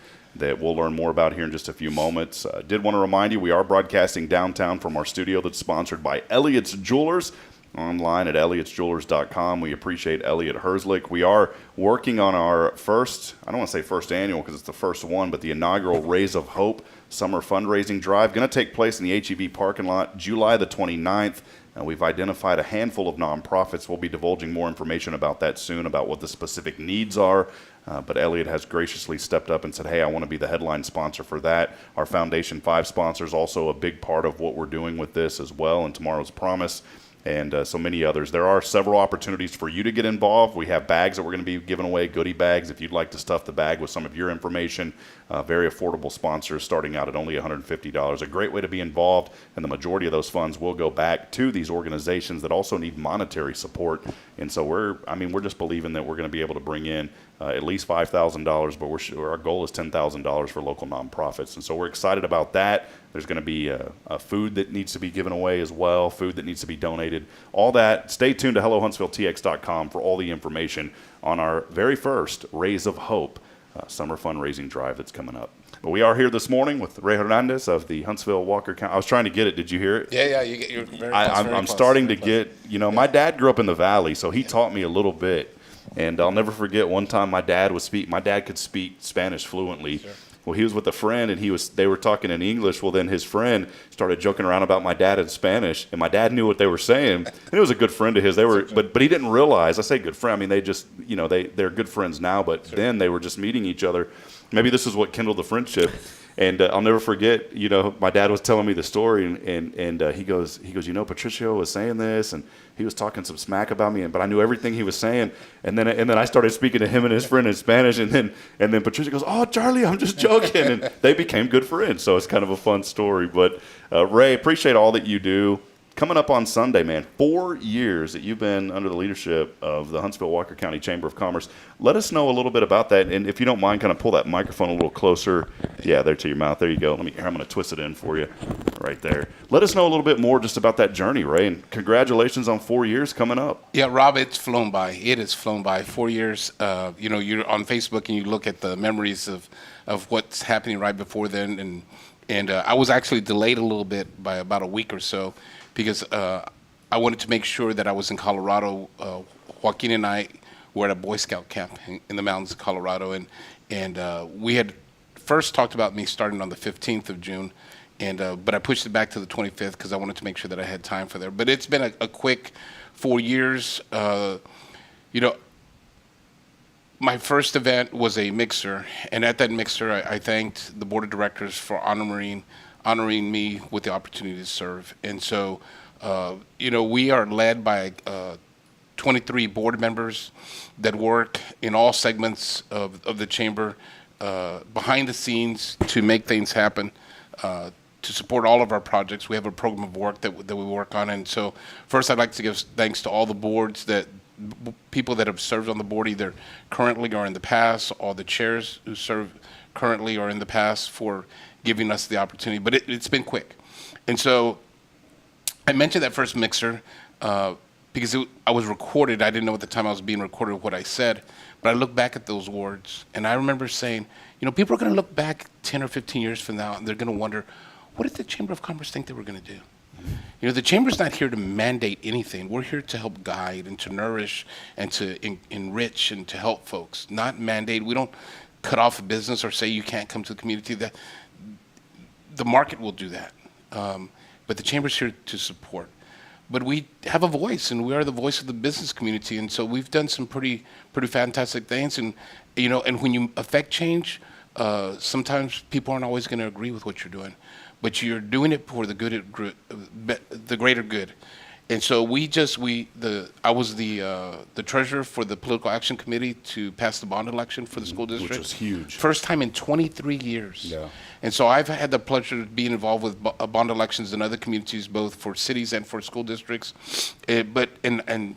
S2: we'll learn more about here in just a few moments. Did want to remind you, we are broadcasting downtown from our studio that's sponsored by Elliott's Jewelers, online at elliotsjewelers.com. We appreciate Elliott Herzlich. We are working on our first, I don't want to say first annual because it's the first one, but the inaugural Rays of Hope Summer Fundraising Drive. Going to take place in the HEB parking lot July the 29th. And we've identified a handful of nonprofits. We'll be divulging more information about that soon, about what the specific needs are. But Elliott has graciously stepped up and said, hey, I want to be the headline sponsor for that. Our Foundation 5 sponsors, also a big part of what we're doing with this as well, and Tomorrow's Promise, and so many others. There are several opportunities for you to get involved. We have bags that we're going to be giving away, goodie bags, if you'd like to stuff the bag with some of your information. Very affordable sponsors starting out at only $150. A great way to be involved, and the majority of those funds will go back to these organizations that also need monetary support. And so we're just believing that we're going to be able to bring in at least $5,000, but our goal is $10,000 for local nonprofits. And so we're excited about that. There's going to be a food that needs to be given away as well, food that needs to be donated, all that. Stay tuned to HelloHuntsvilleTX.com for all the information on our very first Rays of Hope summer fundraising drive that's coming up. But we are here this morning with Ray Hernandez of the Huntsville-Walker County. I was trying to get it. Did you hear it?
S6: Yeah. You're very close.
S2: I'm starting to get, my dad grew up in the Valley, so he taught me a little bit. And I'll never forget one time my dad could speak Spanish fluently. Sure. Well, he was with a friend, and they were talking in English. Well, then his friend started joking around about my dad in Spanish, and my dad knew what they were saying. And it was a good friend of his. But he didn't realize. I say good friend. I mean, they just, they're good friends now, but then they were just meeting each other. Maybe this is what kindled the friendship. And I'll never forget, my dad was telling me the story, and he goes, Patricio was saying this, and he was talking some smack about me, but I knew everything he was saying. And then I started speaking to him and his friend in Spanish, and then Patricio goes, oh, Charlie, I'm just joking. And they became good friends, so it's kind of a fun story. But Ray, appreciate all that you do. Coming up on Sunday, man, 4 years that you've been under the leadership of the Huntsville-Walker County Chamber of Commerce. Let us know a little bit about that, and if you don't mind, kind of pull that microphone a little closer. Yeah, there to your mouth. There you go. I'm going to twist it in for you right there. Let us know a little bit more just about that journey, Ray, and congratulations on 4 years coming up.
S6: Yeah, Rob, it's flown by. It has flown by. 4 years, you're on Facebook and you look at the memories of what's happening right before then, and I was actually delayed a little bit by about a week or so, because I wanted to make sure that I was in Colorado. Joaquin and I were at a Boy Scout camp in the mountains of Colorado, and we had first talked about me starting on the 15th of June, but I pushed it back to the 25th because I wanted to make sure that I had time for there. But it's been a quick 4 years. My first event was a mixer, and at that mixer, I thanked the board of directors for honoring me with the opportunity to serve. And so, we are led by 23 board members that work in all segments of the chamber, behind the scenes to make things happen, to support all of our projects. We have a program of work that we work on. And so first I'd like to give thanks to all the boards people that have served on the board either currently or in the past, all the chairs who serve currently or in the past for giving us the opportunity. But it's been quick. And so I mentioned that first mixer because I was recorded. I didn't know at the time I was being recorded what I said. But I look back at those words, and I remember saying, people are going to look back 10 or 15 years from now, and they're going to wonder, what did the Chamber of Commerce think they were going to do? The Chamber's not here to mandate anything. We're here to help guide and to nourish and to enrich and to help folks, not mandate. We don't cut off a business or say you can't come to the community. The market will do that. But the Chamber's here to support. but we have a voice, and we are the voice of the business community. And so we've done some pretty fantastic things. And and when you affect change, sometimes people aren't always going to agree with what you're doing, but you're doing it for the the greater good. And so I was the treasurer for the political action committee to pass the bond election for the school district,
S2: which was huge.
S6: First time in 23 years.
S2: Yeah.
S6: And so I've had the pleasure of being involved with bond elections in other communities, both for cities and for school districts. But when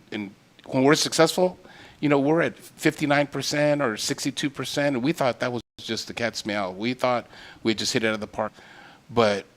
S6: we're successful, we're at 59% or 62%, and we thought that was just the cat's meow. We thought we just hit it out of the park. But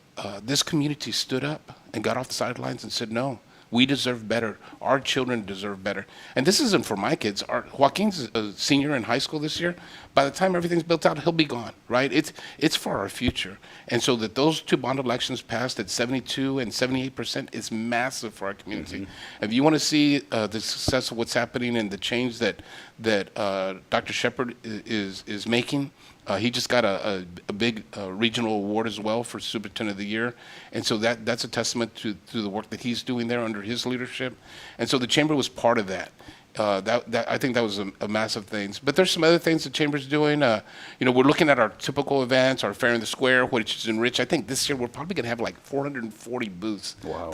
S6: this community stood up and got off the sidelines and said, no, we deserve better. Our children deserve better. And this isn't for my kids. Joaquin's a senior in high school this year. By the time everything's built out, he'll be gone, right? It's for our future. And so that those two bond elections passed at 72 and 78% is massive for our community. Mm-hmm. If you want to see the success of what's happening and the change that Dr. Shepard is making, he just got a big regional award as well for Superintendent of the Year. And so that's a testament to the work that he's doing there under his leadership. And so the Chamber was part of that. I think that was a massive thing. But there's some other things the Chamber's doing. We're looking at our typical events, our Fair in the Square, which is enriched. I think this year we're probably going to have like 440 booths.
S2: Wow.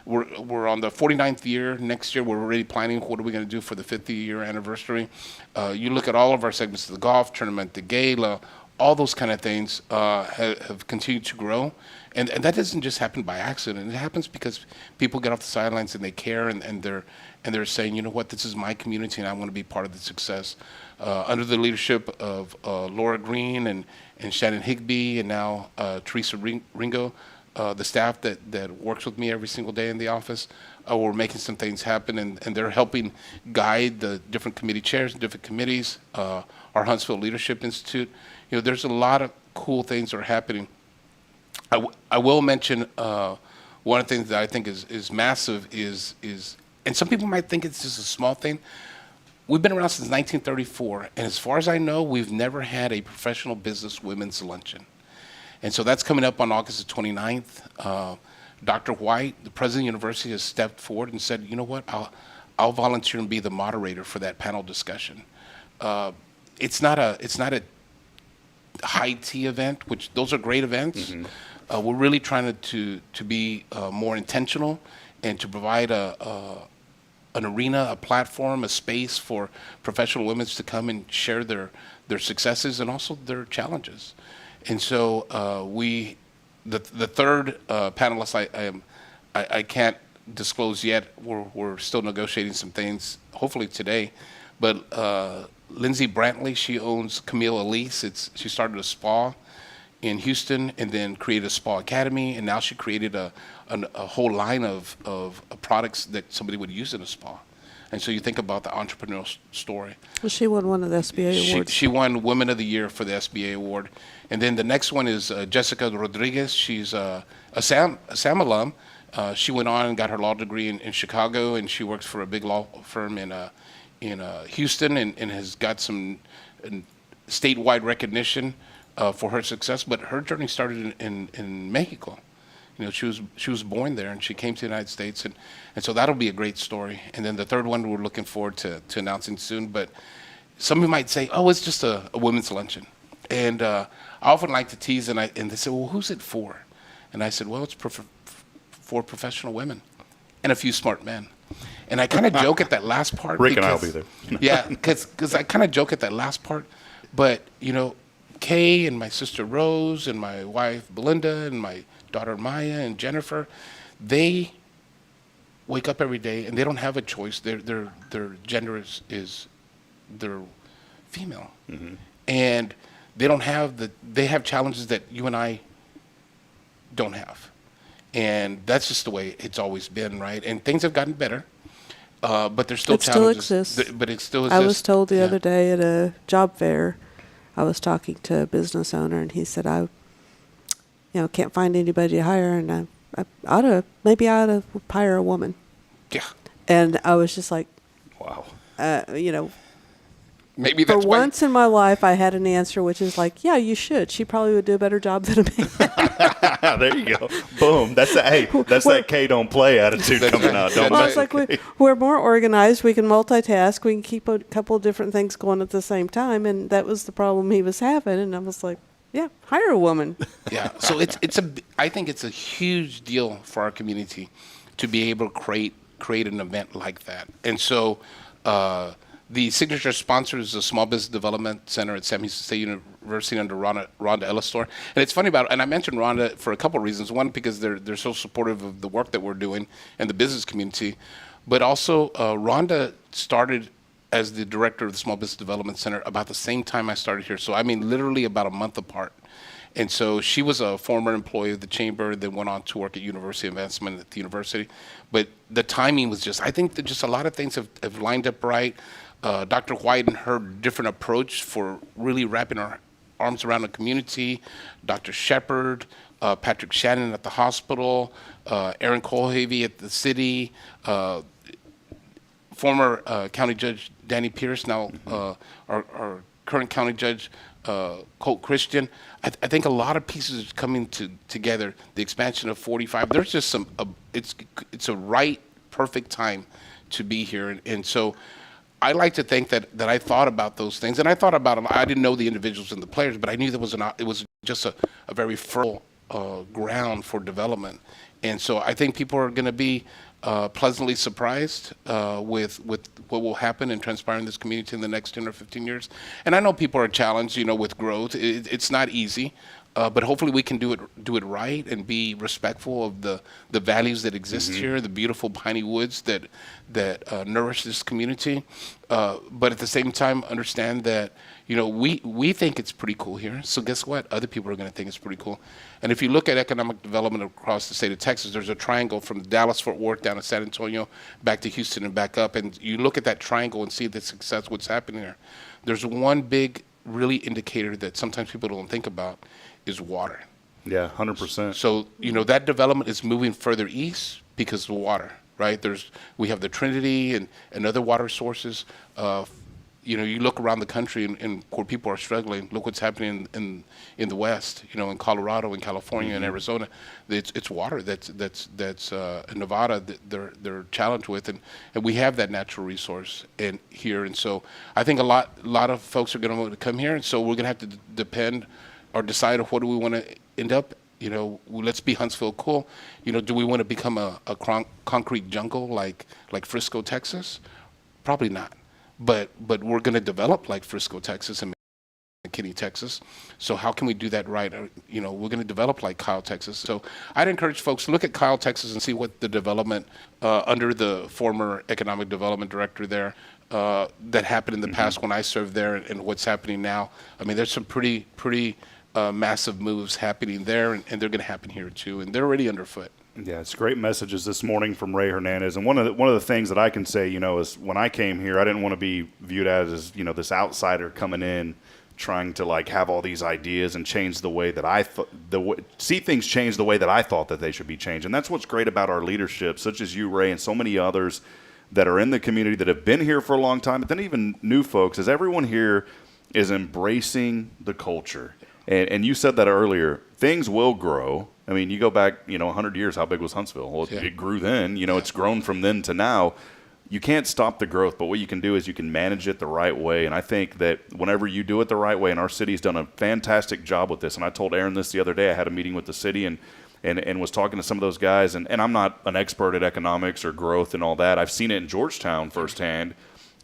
S6: We're on the 49th year. Next year we're already planning what are we going to do for the 50-year anniversary. You look at all of our segments, the golf tournament, the gala, all those kind of things have continued to grow. And that doesn't just happen by accident. It happens because people get off the sidelines and they care, and they're saying, you know what, this is my community and I want to be part of the success. Under the leadership of Laura Green and Shannon Higbee and now Teresa Ringo, the staff that works with me every single day in the office, we're making some things happen, and they're helping guide the different committee chairs and different committees, our Huntsville Leadership Institute. There's a lot of cool things that are happening. I will mention one of the things that I think is massive is, and some people might think it's just a small thing. We've been around since 1934, and as far as I know, we've never had a professional business women's luncheon. And so that's coming up on August the 29th. Dr. White, the president of the university, has stepped forward and said, you know what, I'll volunteer and be the moderator for that panel discussion. It's not a high tea event, which those are great events. Mm-hmm. We're really trying to be more intentional and to provide an arena, a platform, a space for professional women to come and share their successes and also their challenges. And so the third panelist I can't disclose yet. We're still negotiating some things, hopefully today. But Lindsay Brantley, she owns Camille Elise. She started a spa in Houston and then created a spa academy, and now she created a whole line of products that somebody would use in a spa. And so you think about the entrepreneurial story.
S5: Well, she won one of the SBA awards.
S6: She won Women of the Year for the SBA award. And then the next one is Jessica Rodriguez. She's a SAM alum. She went on and got her law degree in Chicago, and she works for a big law firm in Houston and has got some statewide recognition for her success. But her journey started in Mexico. She was born there, and she came to the United States, and so that'll be a great story. And then the third one we're looking forward to announcing soon. But some of you might say, oh, it's just a women's luncheon. And I often like to tease, and they say, well, who's it for? And I said, well, it's for professional women and a few smart men. And I kind of joke at that last part.
S2: Rick and I'll be there.
S6: Yeah, because I kind of joke at that last part. But, Kay and my sister Rose and my wife Belinda and my daughter Maya and Jennifer, they wake up every day and they don't have a choice. Their gender is they're female. Mm-hmm. And they have challenges that you and I don't have. And that's just the way it's always been, right? And things have gotten better, but there's still challenges.
S5: Still exists.
S6: But it still exists.
S5: I was told the other day at a job fair, I was talking to a business owner, and he said, I can't find anybody to hire, and I ought to hire a woman.
S6: Yeah.
S5: And I was just like,
S2: wow.
S6: Maybe
S5: For
S6: that's why.
S5: once in my life, I had an answer, which is like, yeah, you should. She probably would do a better job than me.
S2: There you go. Boom. That's that K don't play attitude coming out. Don't
S5: Well,
S2: mess
S5: it's like
S2: with K.
S5: we're more organized. We can multitask. We can keep a couple of different things going at the same time. And that was the problem he was having. And I was like, yeah, hire a woman.
S6: Yeah. So I think it's a huge deal for our community to be able to create an event like that. And so the signature sponsor is the Small Business Development Center at Sam Houston State University under Rhonda Ellistor. And it's funny and I mentioned Rhonda for a couple of reasons. One, because they're so supportive of the work that we're doing and the business community. But also, Rhonda started as the director of the Small Business Development Center about the same time I started here. So, I mean, literally about a month apart. And so she was a former employee of the chamber, then went on to work at University Advancement at the university. But the timing was I think that just a lot of things have lined up right. Dr. White and her different approach for really wrapping our arms around the community, Dr. Shepard, Patrick Shannon at the hospital, Aaron Colhavy at the city, former County Judge Danny Pierce, now our current County Judge Colt Christian. I think a lot of pieces are coming together. The expansion of 45. There's just it's a right, perfect time to be here, and so I like to think that I thought about those things, and I thought about them. I didn't know the individuals and the players, but I knew it was just a very fertile ground for development, and so I think people are going to be pleasantly surprised with what will happen and transpire in this community in the next 10 or 15 years. And I know people are challenged, with growth. It's not easy, but hopefully we can do it right and be respectful of the values that exist here, the beautiful piney woods that nourish this community. But at the same time, understand that we think it's pretty cool here. So guess what? Other people are going to think it's pretty cool. And if you look at economic development across the state of Texas, there's a triangle from Dallas-Fort Worth down to San Antonio, back to Houston and back up. And you look at that triangle and see the success, what's happening there. There's one big, really indicator that sometimes people don't think about is water.
S2: Yeah, 100%.
S6: So, that development is moving further east because of water, right? We have the Trinity and other water sources. You look around the country and where people are struggling. Look what's happening in the West. In Colorado, in California, and Arizona. It's water that's in Nevada that they're challenged with, and we have that natural resource here. And so I think a lot of folks are going to want to come here, and so we're going to have to depend or decide what do we want to end up. Let's be Huntsville cool. Do we want to become a concrete jungle like Frisco, Texas? Probably not. But we're going to develop like Frisco, Texas, and McKinney, Texas. So how can we do that right? We're going to develop like Kyle, Texas. So I'd encourage folks to look at Kyle, Texas, and see what the development under the former economic development director there that happened in the past when I served there, and what's happening now. I mean, there's some pretty massive moves happening there, and they're going to happen here too, and they're already underfoot.
S2: Yeah, it's great messages this morning from Ray Hernandez. And one of the things that I can say, is when I came here, I didn't want to be viewed as, this outsider coming in trying to have all these ideas and change the way that I see things change the way that I thought that they should be changed. And that's what's great about our leadership, such as you, Ray, and so many others that are in the community that have been here for a long time, but then even new folks, as everyone here is embracing the culture. And you said that earlier, things will grow. I mean, you go back, 100 years, how big was Huntsville? Well, it grew then. It's grown from then to now. You can't stop the growth, but what you can do is you can manage it the right way. And I think that whenever you do it the right way, and our city's done a fantastic job with this. And I told Aaron this the other day. I had a meeting with the city and was talking to some of those guys. And I'm not an expert at economics or growth and all that. I've seen it in Georgetown firsthand,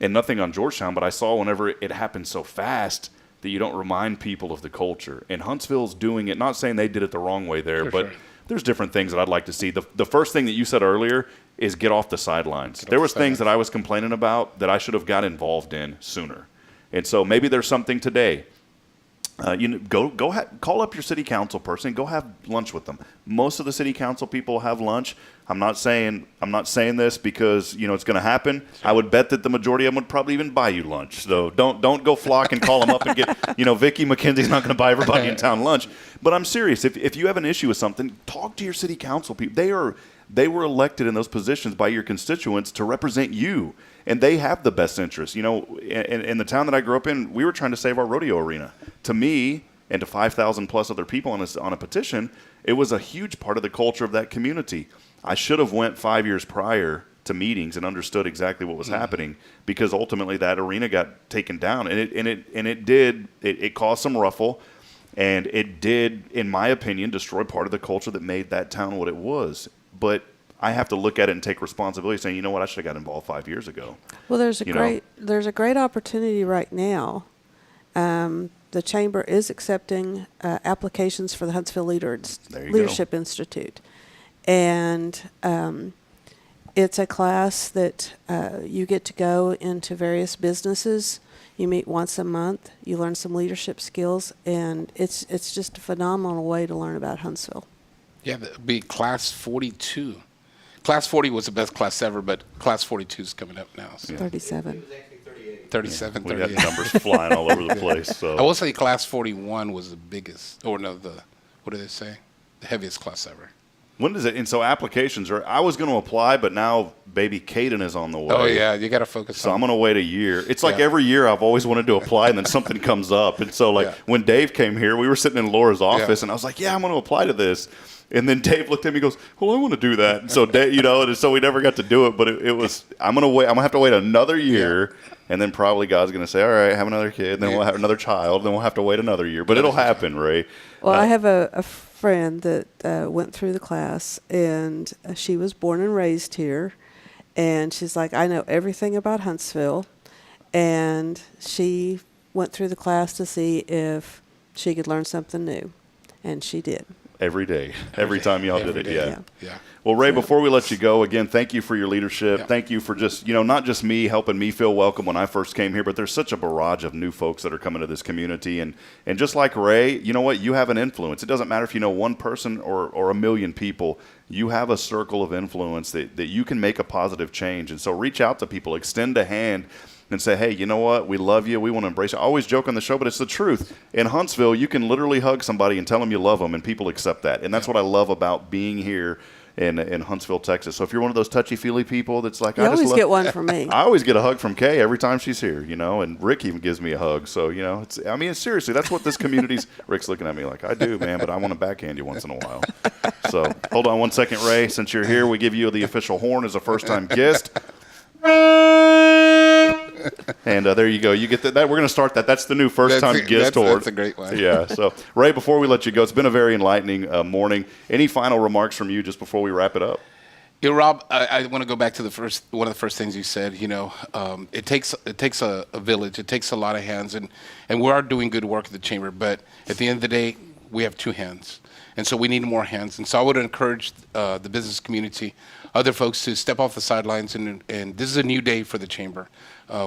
S2: and nothing on Georgetown, but I saw whenever it happened so fast that you don't remind people of the culture. And Huntsville's doing it, not saying they did it the wrong way there, but there's different things that I'd like to see. The first thing that you said earlier is get off the sidelines. There was things that I was complaining about that I should have got involved in sooner. And so maybe there's something today. Call up your city council person and go have lunch with them. Most of the city council people have lunch. I'm not saying this because it's going to happen. Sure. I would bet that the majority of them would probably even buy you lunch. So don't go flock and call them up and get Vicky McKenzie's not going to buy everybody in town lunch. But I'm serious. If you have an issue with something, talk to your city council people. They were elected in those positions by your constituents to represent you, and they have the best interest. You know, in the town that I grew up in, we were trying to save our rodeo arena. To me, and to 5,000 plus other people on a petition, it was a huge part of the culture of that community. I should have went 5 years prior to meetings and understood exactly what was happening, because ultimately that arena got taken down, and it caused some ruffle, and it did, in my opinion, destroy part of the culture that made that town what it was. But I have to look at it and take responsibility, saying, you know what, I should have got involved 5 years ago.
S5: Well, there's a great opportunity right now. The chamber is accepting applications for the Huntsville Leadership Institute, and it's a class that you get to go into various businesses. You meet once a month. You learn some leadership skills, and it's just a phenomenal way to learn about Huntsville.
S6: Yeah, that'd be class 42. Class 40 was the best class ever, but class 42 is coming up now. So.
S5: 37.
S6: 37,
S2: We
S6: 38.
S2: got numbers flying all over the place. So
S6: I will say class 41 was the biggest, or no, what do they say? The heaviest class ever.
S2: when does it? And so applications are. I was going to apply, but now baby Caden is on the way.
S6: Oh yeah, you got to focus.
S2: So I'm going to wait a year. It's like every year I've always wanted to apply, and then something comes up. And so when Dave came here, we were sitting in Laura's office, and I was like, "Yeah, I'm going to apply to this." And then Dave looked at me and goes, "Well, I want to do that." And so Dave, and so we never got to do it. But it was. I'm going to wait. I'm going to have to wait another year, and then probably God's going to say, "All right, have another kid." Then we'll have another child. Then we'll have to wait another year. But it'll happen, Ray.
S5: Well, I have a friend that went through the class, and she was born and raised here. And she's like, I know everything about Huntsville. And she went through the class to see if she could learn something new. And she did.
S2: Every day. Every time y'all did it,
S6: Yeah.
S2: Well, Ray, before we let you go, again, thank you for your leadership.
S6: Yeah.
S2: Thank you for just, not just me helping me feel welcome when I first came here, but there's such a barrage of new folks that are coming to this community. And just like Ray, you know what? You have an influence. It doesn't matter if you know one person or a million people. You have a circle of influence that you can make a positive change. And so reach out to people, extend a hand, and say, hey, you know what? We love you. We want to embrace you. I always joke on the show, but it's the truth. In Huntsville, you can literally hug somebody and tell them you love them, and people accept that. And that's what I love about being here in Huntsville, Texas. So if you're one of those touchy-feely people that's like,
S5: you always get one from me.
S2: I always get a hug from Kay every time she's here, and Rick even gives me a hug. So, seriously, that's what this community's – Rick's looking at me like, I do, man, but I want to backhand you once in a while. So hold on one second, Ray. Since you're here, we give you the official horn as a first-time guest. And there you go. You get that. We're going to start that. That's the new first-time guest horn.
S6: That's a great one.
S2: Yeah. So, Ray, before we let you go, it's been a very enlightening morning. Any final remarks from you just before we wrap it up?
S6: Yeah, Rob, I want to go back to one of the first things you said. It takes a village. It takes a lot of hands, and we are doing good work at the chamber. But at the end of the day, we have two hands, and so we need more hands. And so I would encourage the business community, other folks, to step off the sidelines. And this is a new day for the chamber.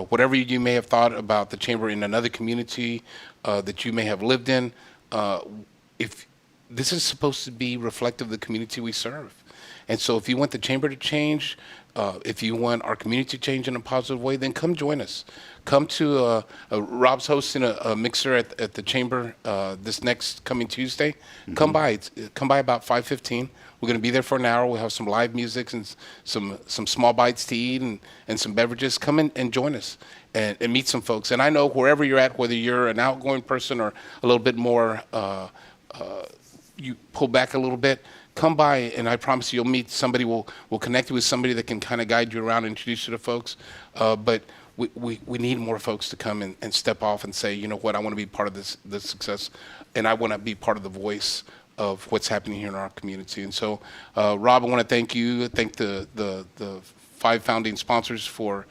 S6: Whatever you may have thought about the chamber in another community that you may have lived in, if this is supposed to be reflective of the community we serve. And so if you want the chamber to change, if you want our community to change in a positive way, then come join us. Come to Rob's hosting a mixer at the chamber this next coming Tuesday. Mm-hmm. Come by about 5:15. We're going to be there for an hour. We'll have some live music and some small bites to eat and some beverages. Come in and join us and meet some folks. And I know wherever you're at, whether you're an outgoing person or a little bit more, you pull back a little bit, come by, and I promise you'll meet somebody. We'll connect you with somebody that can kind of guide you around and introduce you to folks. But we need more folks to come and step off and say, you know what, I want to be part of this success, and I want to be part of the voice of what's happening here in our community. And so, Rob, I want to thank you. Thank the 5 founding sponsors for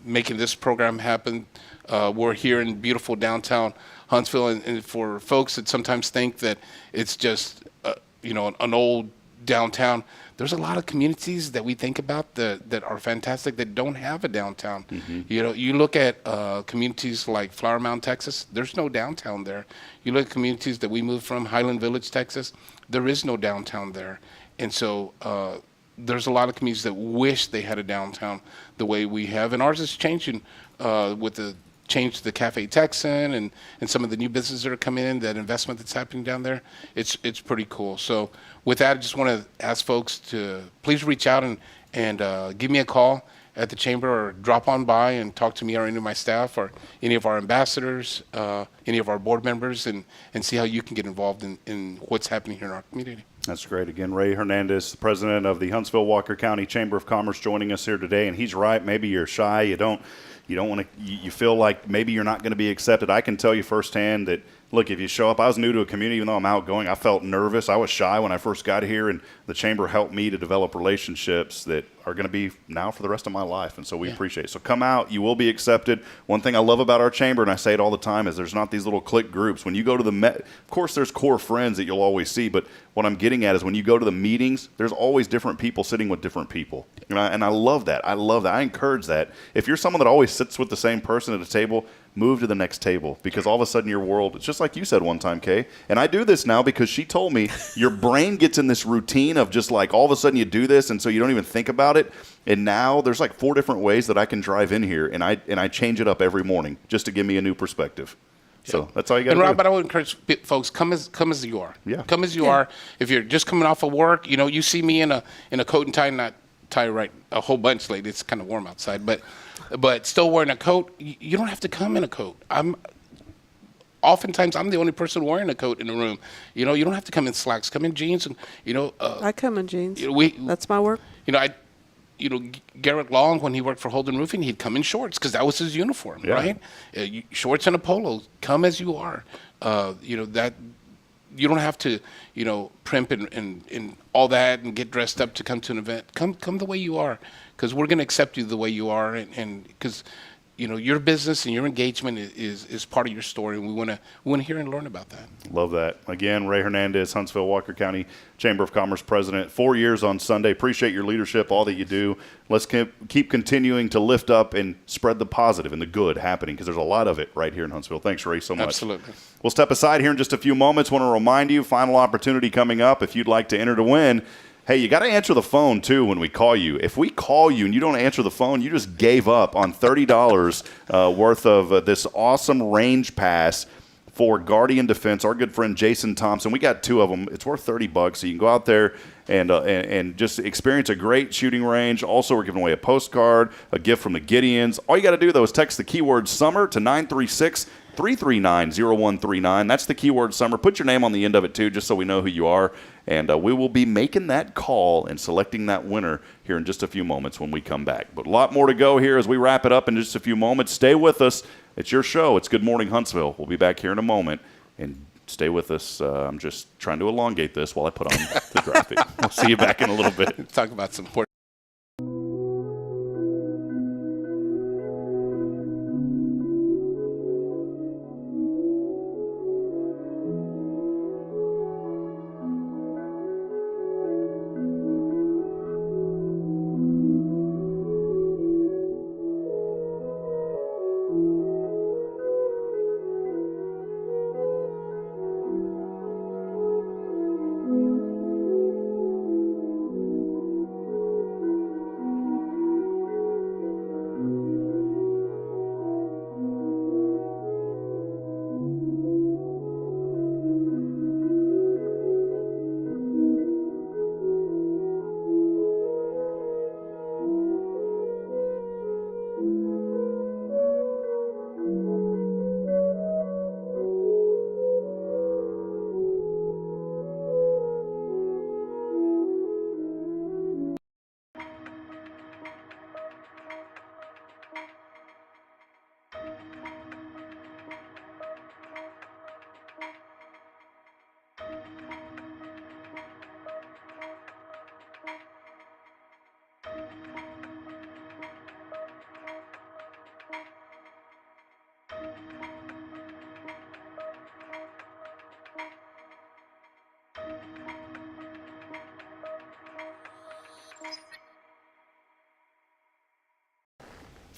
S6: making this program happen. We're here in beautiful downtown Huntsville, and for folks that sometimes think that it's just an old downtown, there's a lot of communities that we think about that are fantastic that don't have a downtown. Mm-hmm. You look at communities like Flower Mound, Texas, there's no downtown there. You look at communities that we moved from, Highland Village, Texas, there is no downtown there. And so there's a lot of communities that wish they had a downtown the way we have. And ours is changing with the change the Cafe Texan and some of the new businesses that are coming in, that investment that's happening down there, it's pretty cool. So with that, I just want to ask folks to please reach out and give me a call at the chamber, or drop on by and talk to me or any of my staff or any of our ambassadors, any of our board members, and see how you can get involved in what's happening here in our community.
S2: That's great. Again, Ray Hernandez, the president of the Huntsville-Walker County Chamber of Commerce, joining us here today. And he's right. Maybe you're shy. You don't want to. You feel like maybe you're not going to be accepted. I can tell you firsthand that, look, if you show up, I was new to a community, even though I'm outgoing. I felt nervous. I was shy when I first got here, and the chamber helped me to develop relationships that are going to be now for the rest of my life, and so we appreciate it. So come out. You will be accepted. One thing I love about our chamber, and I say it all the time, is there's not these little clique groups. When you go to of course, there's core friends that you'll always see, but what I'm getting at is when you go to the meetings, there's always different people sitting with different people, and I love that. I love that. I encourage that. If you're someone that always sits with the same person at a table, move to the next table, because all of a sudden your world, it's just like you said one time, Kay, and I do this now because she told me your brain gets in this routine of just like all of a sudden you do this, and so you don't even think about it. And now there's like 4 different ways that I can drive in here, and I change it up every morning just to give me a new perspective. So that's all you got to do.
S6: And Rob, but I would encourage folks, come as you are.
S2: Yeah.
S6: Come as you are. If you're just coming off of work, you see me in a coat and tie, not tie right a whole bunch lately. It's kind of warm outside, but still wearing a coat. You don't have to come in a coat. Oftentimes I'm the only person wearing a coat in the room. You don't have to come in slacks. Come in jeans, and
S5: I come in jeans. That's my work.
S6: Garrett Long, when he worked for Holden Roofing, he'd come in shorts because that was his uniform, right? Shorts and a polo. Come as you are. That you don't have to, primp and all that and get dressed up to come to an event. Come the way you are, because we're going to accept you the way you are, and because your business and your engagement is part of your story, and we want to hear and learn about that.
S2: Love that. Again, Ray Hernandez, Huntsville-Walker County Chamber of Commerce president. 4 years on Sunday. Appreciate your leadership, all that you do. Let's keep continuing to lift up and spread the positive and the good happening, because there's a lot of it right here in Huntsville. Thanks, Ray, so much.
S6: Absolutely.
S2: We'll step aside here in just a few moments. Want to remind you, final opportunity coming up. If you'd like to enter to win, hey, you got to answer the phone, too, when we call you. If we call you and you don't answer the phone, you just gave up on $30 worth of this awesome range pass for Guardian Defense. Our good friend Jason Thompson. We got 2 of them. It's worth $30, so you can go out there and just experience a great shooting range. Also, we're giving away a postcard, a gift from the Gideons. All you got to do, though, is text the keyword SUMMER to 936-339-0139. That's the keyword SUMMER. Put your name on the end of it, too, just so we know who you are. And we will be making that call and selecting that winner here in just a few moments when we come back. But a lot more to go here as we wrap it up in just a few moments. Stay with us. It's your show. It's Good Morning Huntsville. We'll be back here in a moment. And stay with us. I'm just trying to elongate this while I put on the graphic. We'll see you back in a little bit.
S6: Talk about some important.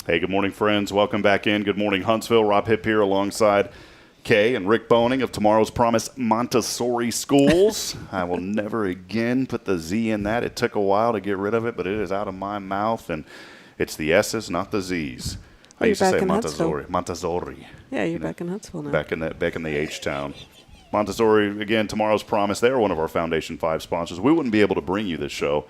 S2: Hey, good morning, friends. Welcome back in. Good Morning Huntsville. Rob Hipp here alongside Kay and Rick Boning of Tomorrow's Promise Montessori Schools. I will never again put the Z in that. It took a while to get rid of it, but it is out of my mouth, and it's the S's, not the Z's. I used to
S5: back
S2: say
S5: in
S2: Montessori.
S5: Huntsville.
S2: Montessori.
S5: Yeah, you're back in Huntsville now.
S2: Back in the H-town. Montessori, again, Tomorrow's Promise. They are one of our Foundation 5 sponsors. We wouldn't be able to bring you this show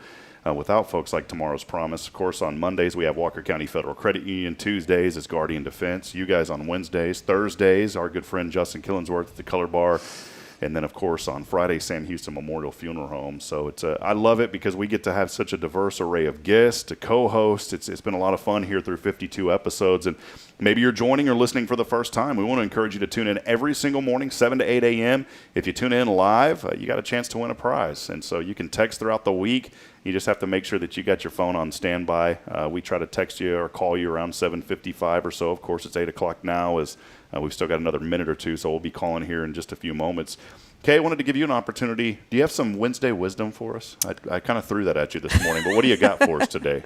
S2: without folks like Tomorrow's Promise. Of course, on Mondays, we have Walker County Federal Credit Union. Tuesdays is Guardian Defense. You guys on Wednesdays. Thursdays, our good friend Justin Killingsworth at the Color Bar. And then, of course, on Friday, Sam Houston Memorial Funeral Home. So I love it because we get to have such a diverse array of guests to co-host. It's been a lot of fun here through 52 episodes. And maybe you're joining or listening for the first time. We want to encourage you to tune in every single morning, 7 to 8 a.m. If you tune in live, you got a chance to win a prize. And so you can text throughout the week. You just have to make sure that you got your phone on standby. We try to text you or call you around 7:55 or so. Of course, it's 8 o'clock now. We've still got another minute or two, so we'll be calling here in just a few moments. Kay, I wanted to give you an opportunity. Do you have some Wednesday wisdom for us? I kind of threw that at you this morning, but what do you got for us today?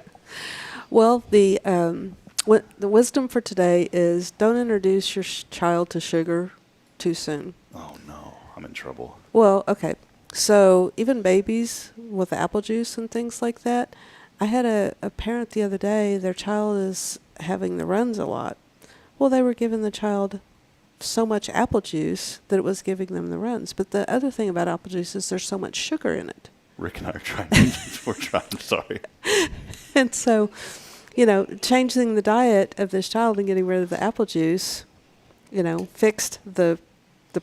S5: Well, the wisdom for today is don't introduce your child to sugar too soon.
S2: Oh, no. I'm in trouble.
S5: Well, okay. So even babies with apple juice and things like that, I had a parent the other day, their child is having the runs a lot. Well, they were giving the child so much apple juice that it was giving them the runs. But the other thing about apple juice is there's so much sugar in it.
S2: Rick and I are trying. We're trying. Sorry.
S5: And so, changing the diet of this child and getting rid of the apple juice, fixed the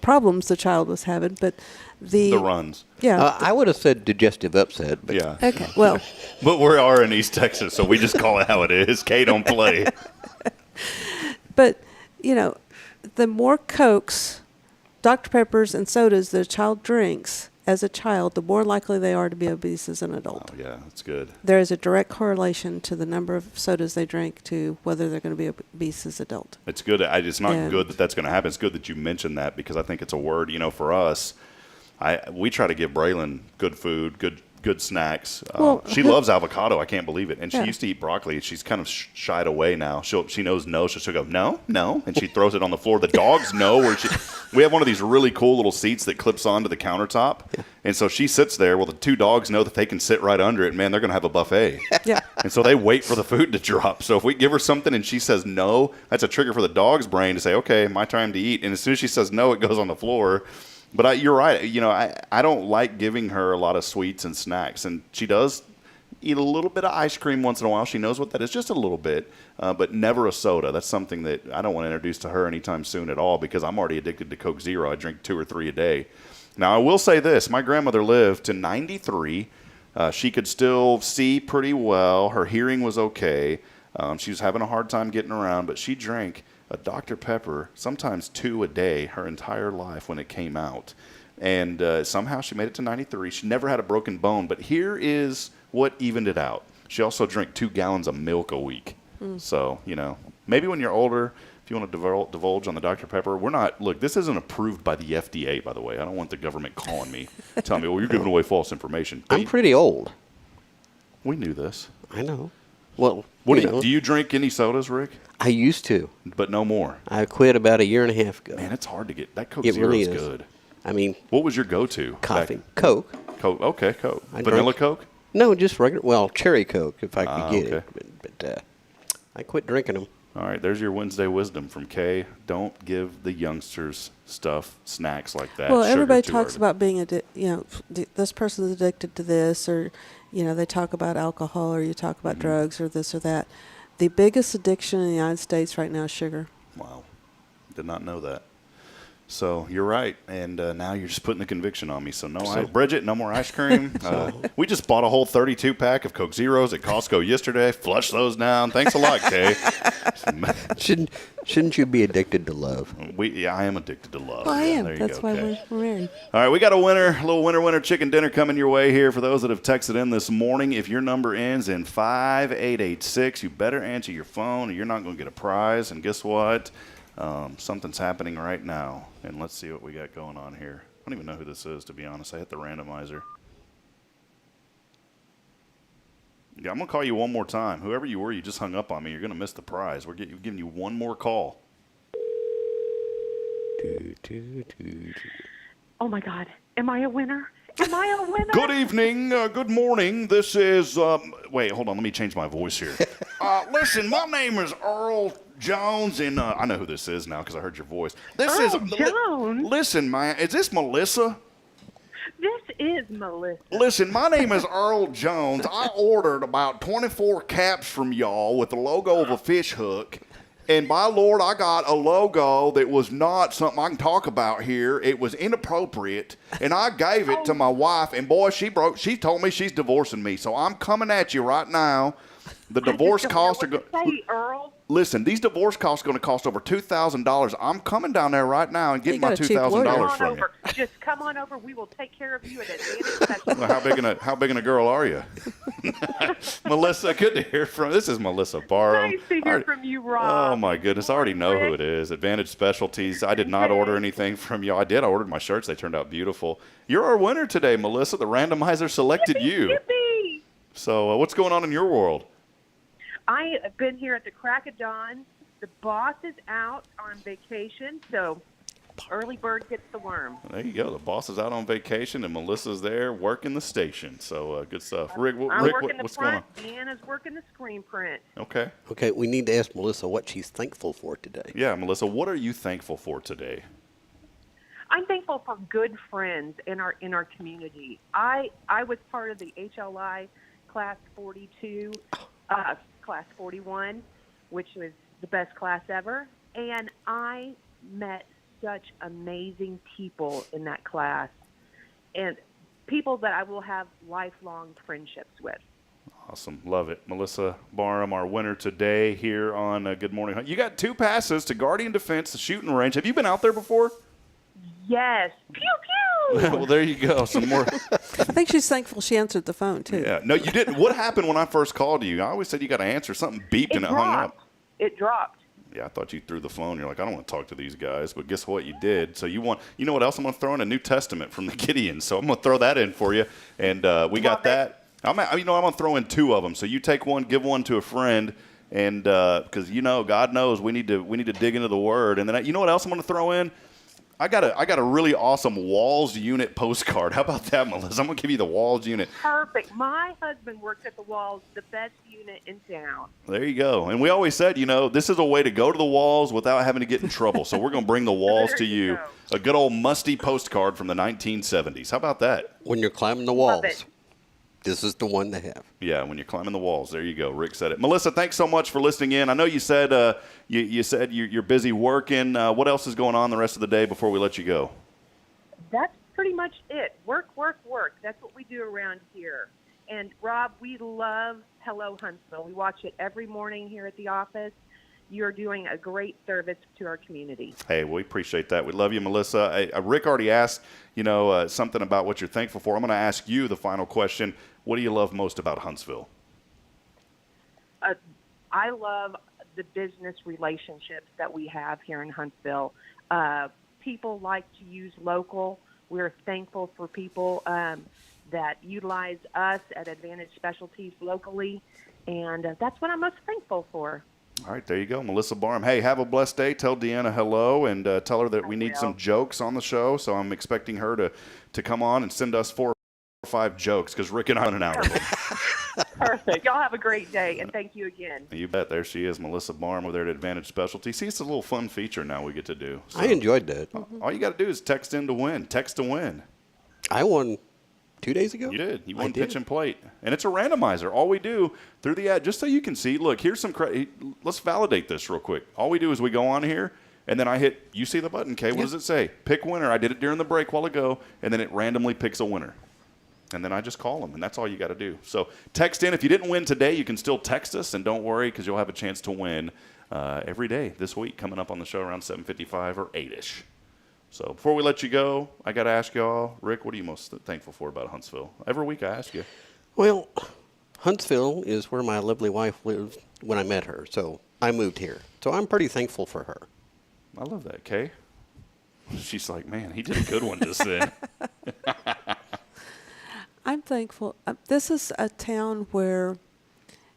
S5: problems the child was having. But the
S2: runs.
S5: Yeah.
S4: I would have said digestive upset. But
S2: Yeah.
S5: Okay. Well.
S2: But we are in East Texas, so we just call it how it is. Kay, don't play.
S5: But, the more Cokes, Dr. Peppers, and sodas that a child drinks as a child, the more likely they are to be obese as an adult.
S2: Oh, yeah, that's good.
S5: There is a direct correlation to the number of sodas they drink to whether they're going to be obese as adult.
S2: It's good. It's not good that that's going to happen. It's good that you mentioned that because I think it's a word, for us. We try to give Braylon good food, good snacks. She loves avocado. I can't believe it. And she used to eat broccoli. She's kind of shied away now. She knows no, so she'll go, no, and she throws it on the floor. The dogs know we have one of these really cool little seats that clips onto the countertop. Yeah. And so she sits there. Well, the two dogs know that they can sit right under it. And man, they're going to have a buffet. Yeah. And so they wait for the food to drop. So if we give her something and she says no, that's a trigger for the dog's brain to say, okay, my time to eat. And as soon as she says no, it goes on the floor. But you're right. I don't like giving her a lot of sweets and snacks. And she does eat a little bit of ice cream once in a while. She knows what that is, just a little bit, but never a soda. That's something that I don't want to introduce to her anytime soon at all because I'm already addicted to Coke Zero. I drink 2 or 3 a day. Now, I will say this. My grandmother lived to 93. She could still see pretty well. Her hearing was okay. She was having a hard time getting around, but she drank a Dr. Pepper, sometimes 2 a day, her entire life when it came out. And somehow she made it to 93. She never had a broken bone, but here is what evened it out. She also drank 2 gallons of milk a week. So, maybe when you're older, if you want to divulge on the Dr. Pepper, this isn't approved by the FDA, by the way. I don't want the government calling me, telling me, well, you're giving away false information.
S4: I'm pretty old.
S2: We knew this.
S4: I know. Well,
S2: do you drink any sodas, Rick?
S4: I used to.
S2: But no more.
S4: I quit about a year and a half ago.
S2: Man, it's hard to get. That Coke
S4: It
S2: Zero
S4: really
S2: is
S4: is.
S2: good.
S4: I mean,
S2: What was your go-to?
S4: coffee. Coke.
S2: Coke. Okay, Coke.
S4: I
S2: Vanilla
S4: drank-
S2: Coke?
S4: No, just regular. Well, cherry Coke if I could get
S2: okay.
S4: it. But I quit drinking them.
S2: All right, there's your Wednesday wisdom from Kay. Don't give the youngsters snacks like that.
S5: Well,
S2: sugar
S5: everybody
S2: too
S5: talks
S2: early.
S5: about being this person's addicted to this, or they talk about alcohol, or you talk about drugs, or this or that. The biggest addiction in the United States right now is sugar.
S2: Wow, did not know that. So you're right, and now you're just putting the conviction on me. So Bridget, no more ice cream. We just bought a whole 32-pack of Coke Zeros at Costco yesterday. Flush those down. Thanks a lot, Kay.
S4: Shouldn't you be addicted to love?
S2: I am addicted to love.
S5: Well, I am.
S2: There you
S5: That's
S2: go,
S5: why
S2: Kay.
S5: we're married.
S2: All right, we got a little winner chicken dinner coming your way here for those that have texted in this morning. If your number ends in 5886, you better answer your phone or you're not going to get a prize. And guess what? Something's happening right now. And let's see what we got going on here. I don't even know who this is, to be honest. I hit the randomizer. Yeah, I'm going to call you one more time. Whoever you were, you just hung up on me. You're going to miss the prize. We're giving you one more call.
S7: Oh my God, am I a winner? Am I a winner?
S2: Good evening. Good morning. This is, wait, hold on. Let me change my voice here. Listen, my name is Earl Jones, and I know who this is now because I heard your voice. This
S7: Earl Jones?
S2: Listen, man, is this Melissa?
S7: This is Melissa.
S2: Listen, my name is Earl Jones. I ordered about 24 caps from y'all with the logo of a fish hook. And by Lord, I got a logo that was not something I can talk about here. It was inappropriate. And I gave it to my wife. And boy, she told me she's divorcing me. So I'm coming at you right now. The divorce costs are going
S7: to Earl.
S2: Listen, these divorce costs are going to cost over $2,000. I'm coming down there right now and getting my $2,000 from you.
S7: Just come on over. We will take care of you at Advantage Special.
S2: Well, how big in a girl are you? Melissa, good to hear from. This is Melissa Barham.
S7: Nice to hear from you, Rob.
S2: Oh my goodness, I already know who it is. Advantage Specialties. I did not order anything from you. I did. I ordered my shirts. They turned out beautiful. You're our winner today, Melissa. The randomizer selected you.
S7: Yippee!
S2: So, what's going on in your world?
S7: I have been here at the crack of dawn. The boss is out on vacation, so early bird gets the worm.
S2: There you go. The boss is out on vacation, and Melissa's there working the station. So good stuff. Rick,
S7: I'm
S2: Rick
S7: working
S2: what's
S7: the
S2: going on?
S7: front. Deanna's working the screen print.
S2: Okay.
S4: Okay, we need to ask Melissa what she's thankful for today.
S2: Yeah, Melissa, what are you thankful for today?
S7: I'm thankful for good friends in our community. I was part of the HLI Class 42, Class 41, which was the best class ever, and I met such amazing people in that class, and people that I will have lifelong friendships with.
S2: Awesome. Love it. Melissa Barham, our winner today here on Good Morning Hunt. You got 2 passes to Guardian Defense, the shooting range. Have you been out there before?
S7: Yes. Pew, pew!
S2: Well, there you go. Some more.
S5: I think she's thankful she answered the phone, too.
S2: Yeah. No, you didn't. What happened when I first called you? I always said you got to answer. Something beeped and it hung up.
S7: It dropped.
S2: Yeah, I thought you threw the phone. You're like, I don't want to talk to these guys. But guess what? You did. So you know what else? I'm going to throw in a New Testament from the Gideons. So I'm going to throw that in for you. And we got that. I'm going to throw in 2 of them. So you take one, give one to a friend. And because, God knows we need to dig into the Word. And then you know what else I'm going to throw in? I got a really awesome Walls unit postcard. How about that, Melissa? I'm going to give you the Walls unit.
S7: Perfect. My husband works at the Walls, the best unit in town.
S2: There you go. And we always said, this is a way to go to the Walls without having to get in trouble. So we're going to bring the Walls to you. A good old musty postcard from the 1970s. How about that?
S4: When you're climbing the walls, this is the one to have.
S2: Yeah, when you're climbing the walls. There you go. Rick said it. Melissa, thanks so much for listening in. I know you said you said you're busy working. What else is going on the rest of the day before we let you go?
S7: That's pretty much it. Work, work, work. That's what we do around here. And, Rob, we love Hello Huntsville. We watch it every morning here at the office. You're doing a great service to our community.
S2: Hey, we appreciate that. We love you, Melissa. Rick already asked, something about what you're thankful for. I'm going to ask you the final question. What do you love most about Huntsville?
S7: I love the business relationships that we have here in Huntsville. People like to use local. We're thankful for people that utilize us at Advantage Specialties locally, and that's what I'm most thankful for.
S2: All right, there you go. Melissa Barham. Hey, have a blessed day. Tell Deanna hello and tell her that we need some jokes on the show. So I'm expecting her to come on and send us 4 or 5 jokes because Rick and I are running out of them.
S7: Perfect. Y'all have a great day, and thank you again.
S2: You bet. There she is, Melissa Barham over there at Advantage Specialty. See, it's a little fun feature now we get to do. So,
S4: I enjoyed that.
S2: All you got to do is text in to win. Text to win.
S4: I won 2 days ago?
S2: You did. You won pitch and plate. And it's a randomizer. All we do through the ad, just so you can see, look, here's some let's validate this real quick. All we do is we go on here, and then I hit, you see the button, Kay. What does it say? Pick winner. I did it during the break a while ago, and then it randomly picks a winner. And then I just call them, and that's all you got to do. So text in. If you didn't win today, you can still text us, and don't worry because you'll have a chance to win every day this week coming up on the show around 7:55 or 8-ish. So before we let you go, I got to ask y'all, Rick, what are you most thankful for about Huntsville? Every week I ask you.
S4: Well, Huntsville is where my lovely wife lived when I met her, so I moved here. So I'm pretty thankful for her.
S2: I love that, Kay. She's like, man, he did a good one just then.
S5: I'm thankful. This is a town where,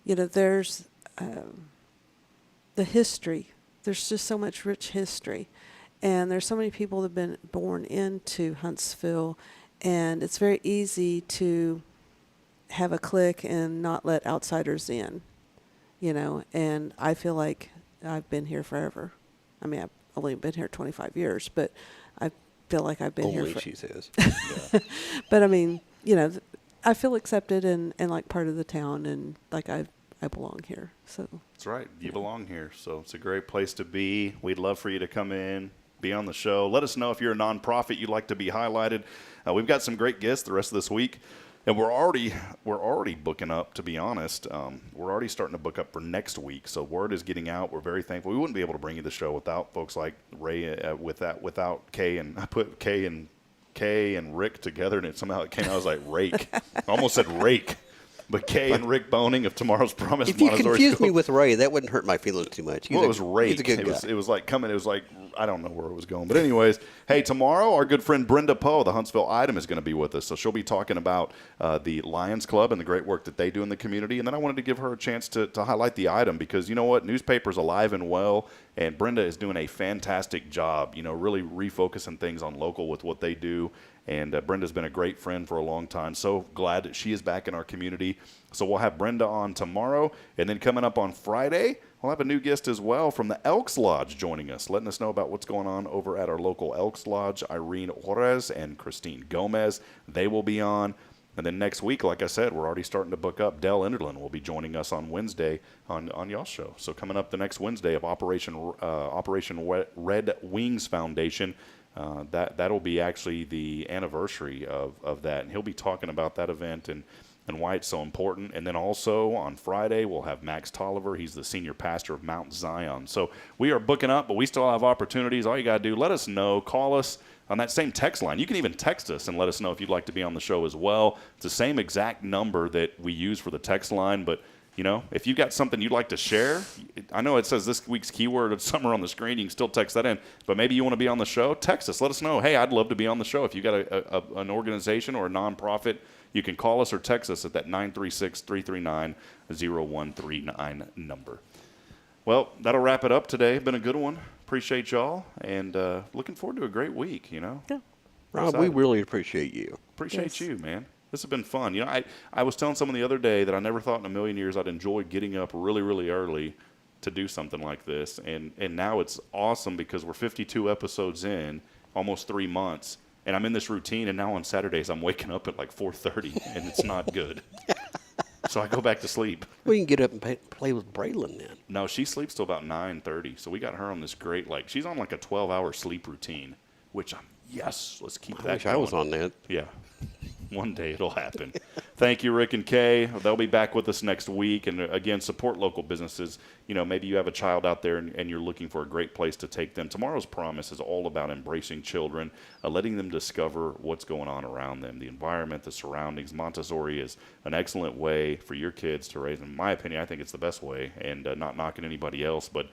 S5: there's the history. There's just so much rich history. And there's so many people that have been born into Huntsville, and it's very easy to have a clique and not let outsiders in, and I feel like I've been here forever. I mean, I've only been here 25 years, but I feel like I've been
S4: Only
S5: here.
S4: she says.
S5: But I mean, I feel accepted and like part of the town, and like I belong here. So
S2: That's right. You belong here. So it's a great place to be. We'd love for you to come in, be on the show. Let us know if you're a nonprofit you'd like to be highlighted. We've got some great guests the rest of this week. And we're already booking up, to be honest. We're already starting to book up for next week. So word is getting out. We're very thankful. We wouldn't be able to bring you the show without folks like Ray, without Kay. And I put Kay and Rick together, and somehow it came out as like rake. I almost said rake. But Kay and Rick Boning of Tomorrow's Promise.
S4: If you
S2: Montessori
S4: confused
S2: School.
S4: me with Ray, that wouldn't hurt my feelings too much.
S2: Well, it was rake.
S4: He's a good guy.
S2: It was like coming. It was like, I don't know where it was going. But anyways, hey, tomorrow our good friend Brenda Poe, the Huntsville Item, is going to be with us. So she'll be talking about the Lions Club and the great work that they do in the community. And then I wanted to give her a chance to highlight the Item, because you know what? Newspaper's alive and well, and Brenda is doing a fantastic job, really refocusing things on local with what they do. And Brenda's been a great friend for a long time. So glad that she is back in our community. So we'll have Brenda on tomorrow. And then coming up on Friday, we'll have a new guest as well from the Elks Lodge joining us, letting us know about what's going on over at our local Elks Lodge. Irene Juarez and Christine Gomez, they will be on. And then next week, like I said, we're already starting to book up. Dell Enderlin will be joining us on Wednesday on y'all's show. So coming up the next Wednesday of Operation Red Wings Foundation. That'll be actually the anniversary of that, and he'll be talking about that event and why it's so important. And then also on Friday, we'll have Max Tolliver. He's the senior pastor of Mount Zion. So we are booking up, but we still have opportunities. All you got to do, let us know. Call us on that same text line. You can even text us and let us know if you'd like to be on the show as well. It's the same exact number that we use for the text line, but if you've got something you'd like to share, I know it says this week's keyword somewhere on the screen. You can still text that in. But maybe you want to be on the show, text us. Let us know. Hey, I'd love to be on the show. If you've got an organization or a nonprofit, you can call us or text us at that 936-339-0139 number. Well, that'll wrap it up today. Been a good one. Appreciate y'all. And looking forward to a great week, Yeah.
S4: Rob, we really appreciate you.
S2: Appreciate you, man. This has been fun. I was telling someone the other day that I never thought in a million years I'd enjoy getting up really, really early to do something like this. And now it's awesome because we're 52 episodes in, almost 3 months, and I'm in this routine, and now on Saturdays I'm waking up at like 4:30, and it's not good. So I go back to sleep.
S4: We can get up and play with Braylon then.
S2: No, she sleeps till about 9:30. So we got her on this great, she's on like a 12-hour sleep routine, which let's keep that
S4: wish
S2: going.
S4: I was on that.
S2: Yeah. One day it'll happen. Thank you, Rick and Kay. They'll be back with us next week. And again, support local businesses. Maybe you have a child out there and you're looking for a great place to take them. Tomorrow's Promise is all about embracing children, letting them discover what's going on around them, the environment, the surroundings. Montessori is an excellent way for your kids to raise them. In my opinion, I think it's the best way, and not knocking anybody else, but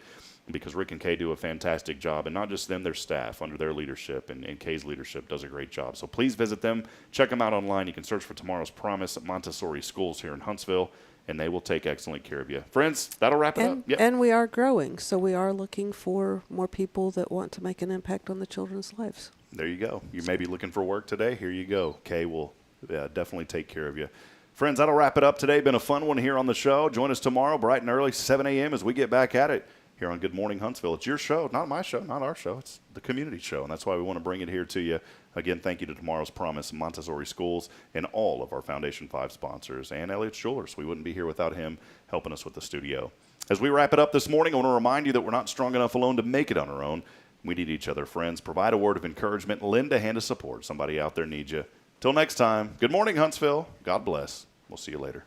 S2: because Rick and Kay do a fantastic job, and not just them, their staff under their leadership, and Kay's leadership does a great job. So please visit them. Check them out online. You can search for Tomorrow's Promise at Montessori Schools here in Huntsville, and they will take excellent care of you. Friends, that'll wrap it up. Yep.
S5: And we are growing, so we are looking for more people that want to make an impact on the children's lives.
S2: There you go. You may be looking for work today. Here you go. Kay will definitely take care of you. Friends, that'll wrap it up today. Been a fun one here on the show. Join us tomorrow bright and early, 7 a.m. as we get back at it here on Good Morning Huntsville. It's your show, not my show, not our show. It's the community show, and that's why we want to bring it here to you. Again, thank you to Tomorrow's Promise, Montessori Schools, and all of our Foundation 5 sponsors, and Elliott Jewelers. We wouldn't be here without him helping us with the studio. As we wrap it up this morning, I want to remind you that we're not strong enough alone to make it on our own. We need each other, friends. Provide a word of encouragement. Lend a hand of support. Somebody out there needs you. Till next time, good morning, Huntsville. God bless. We'll see you later.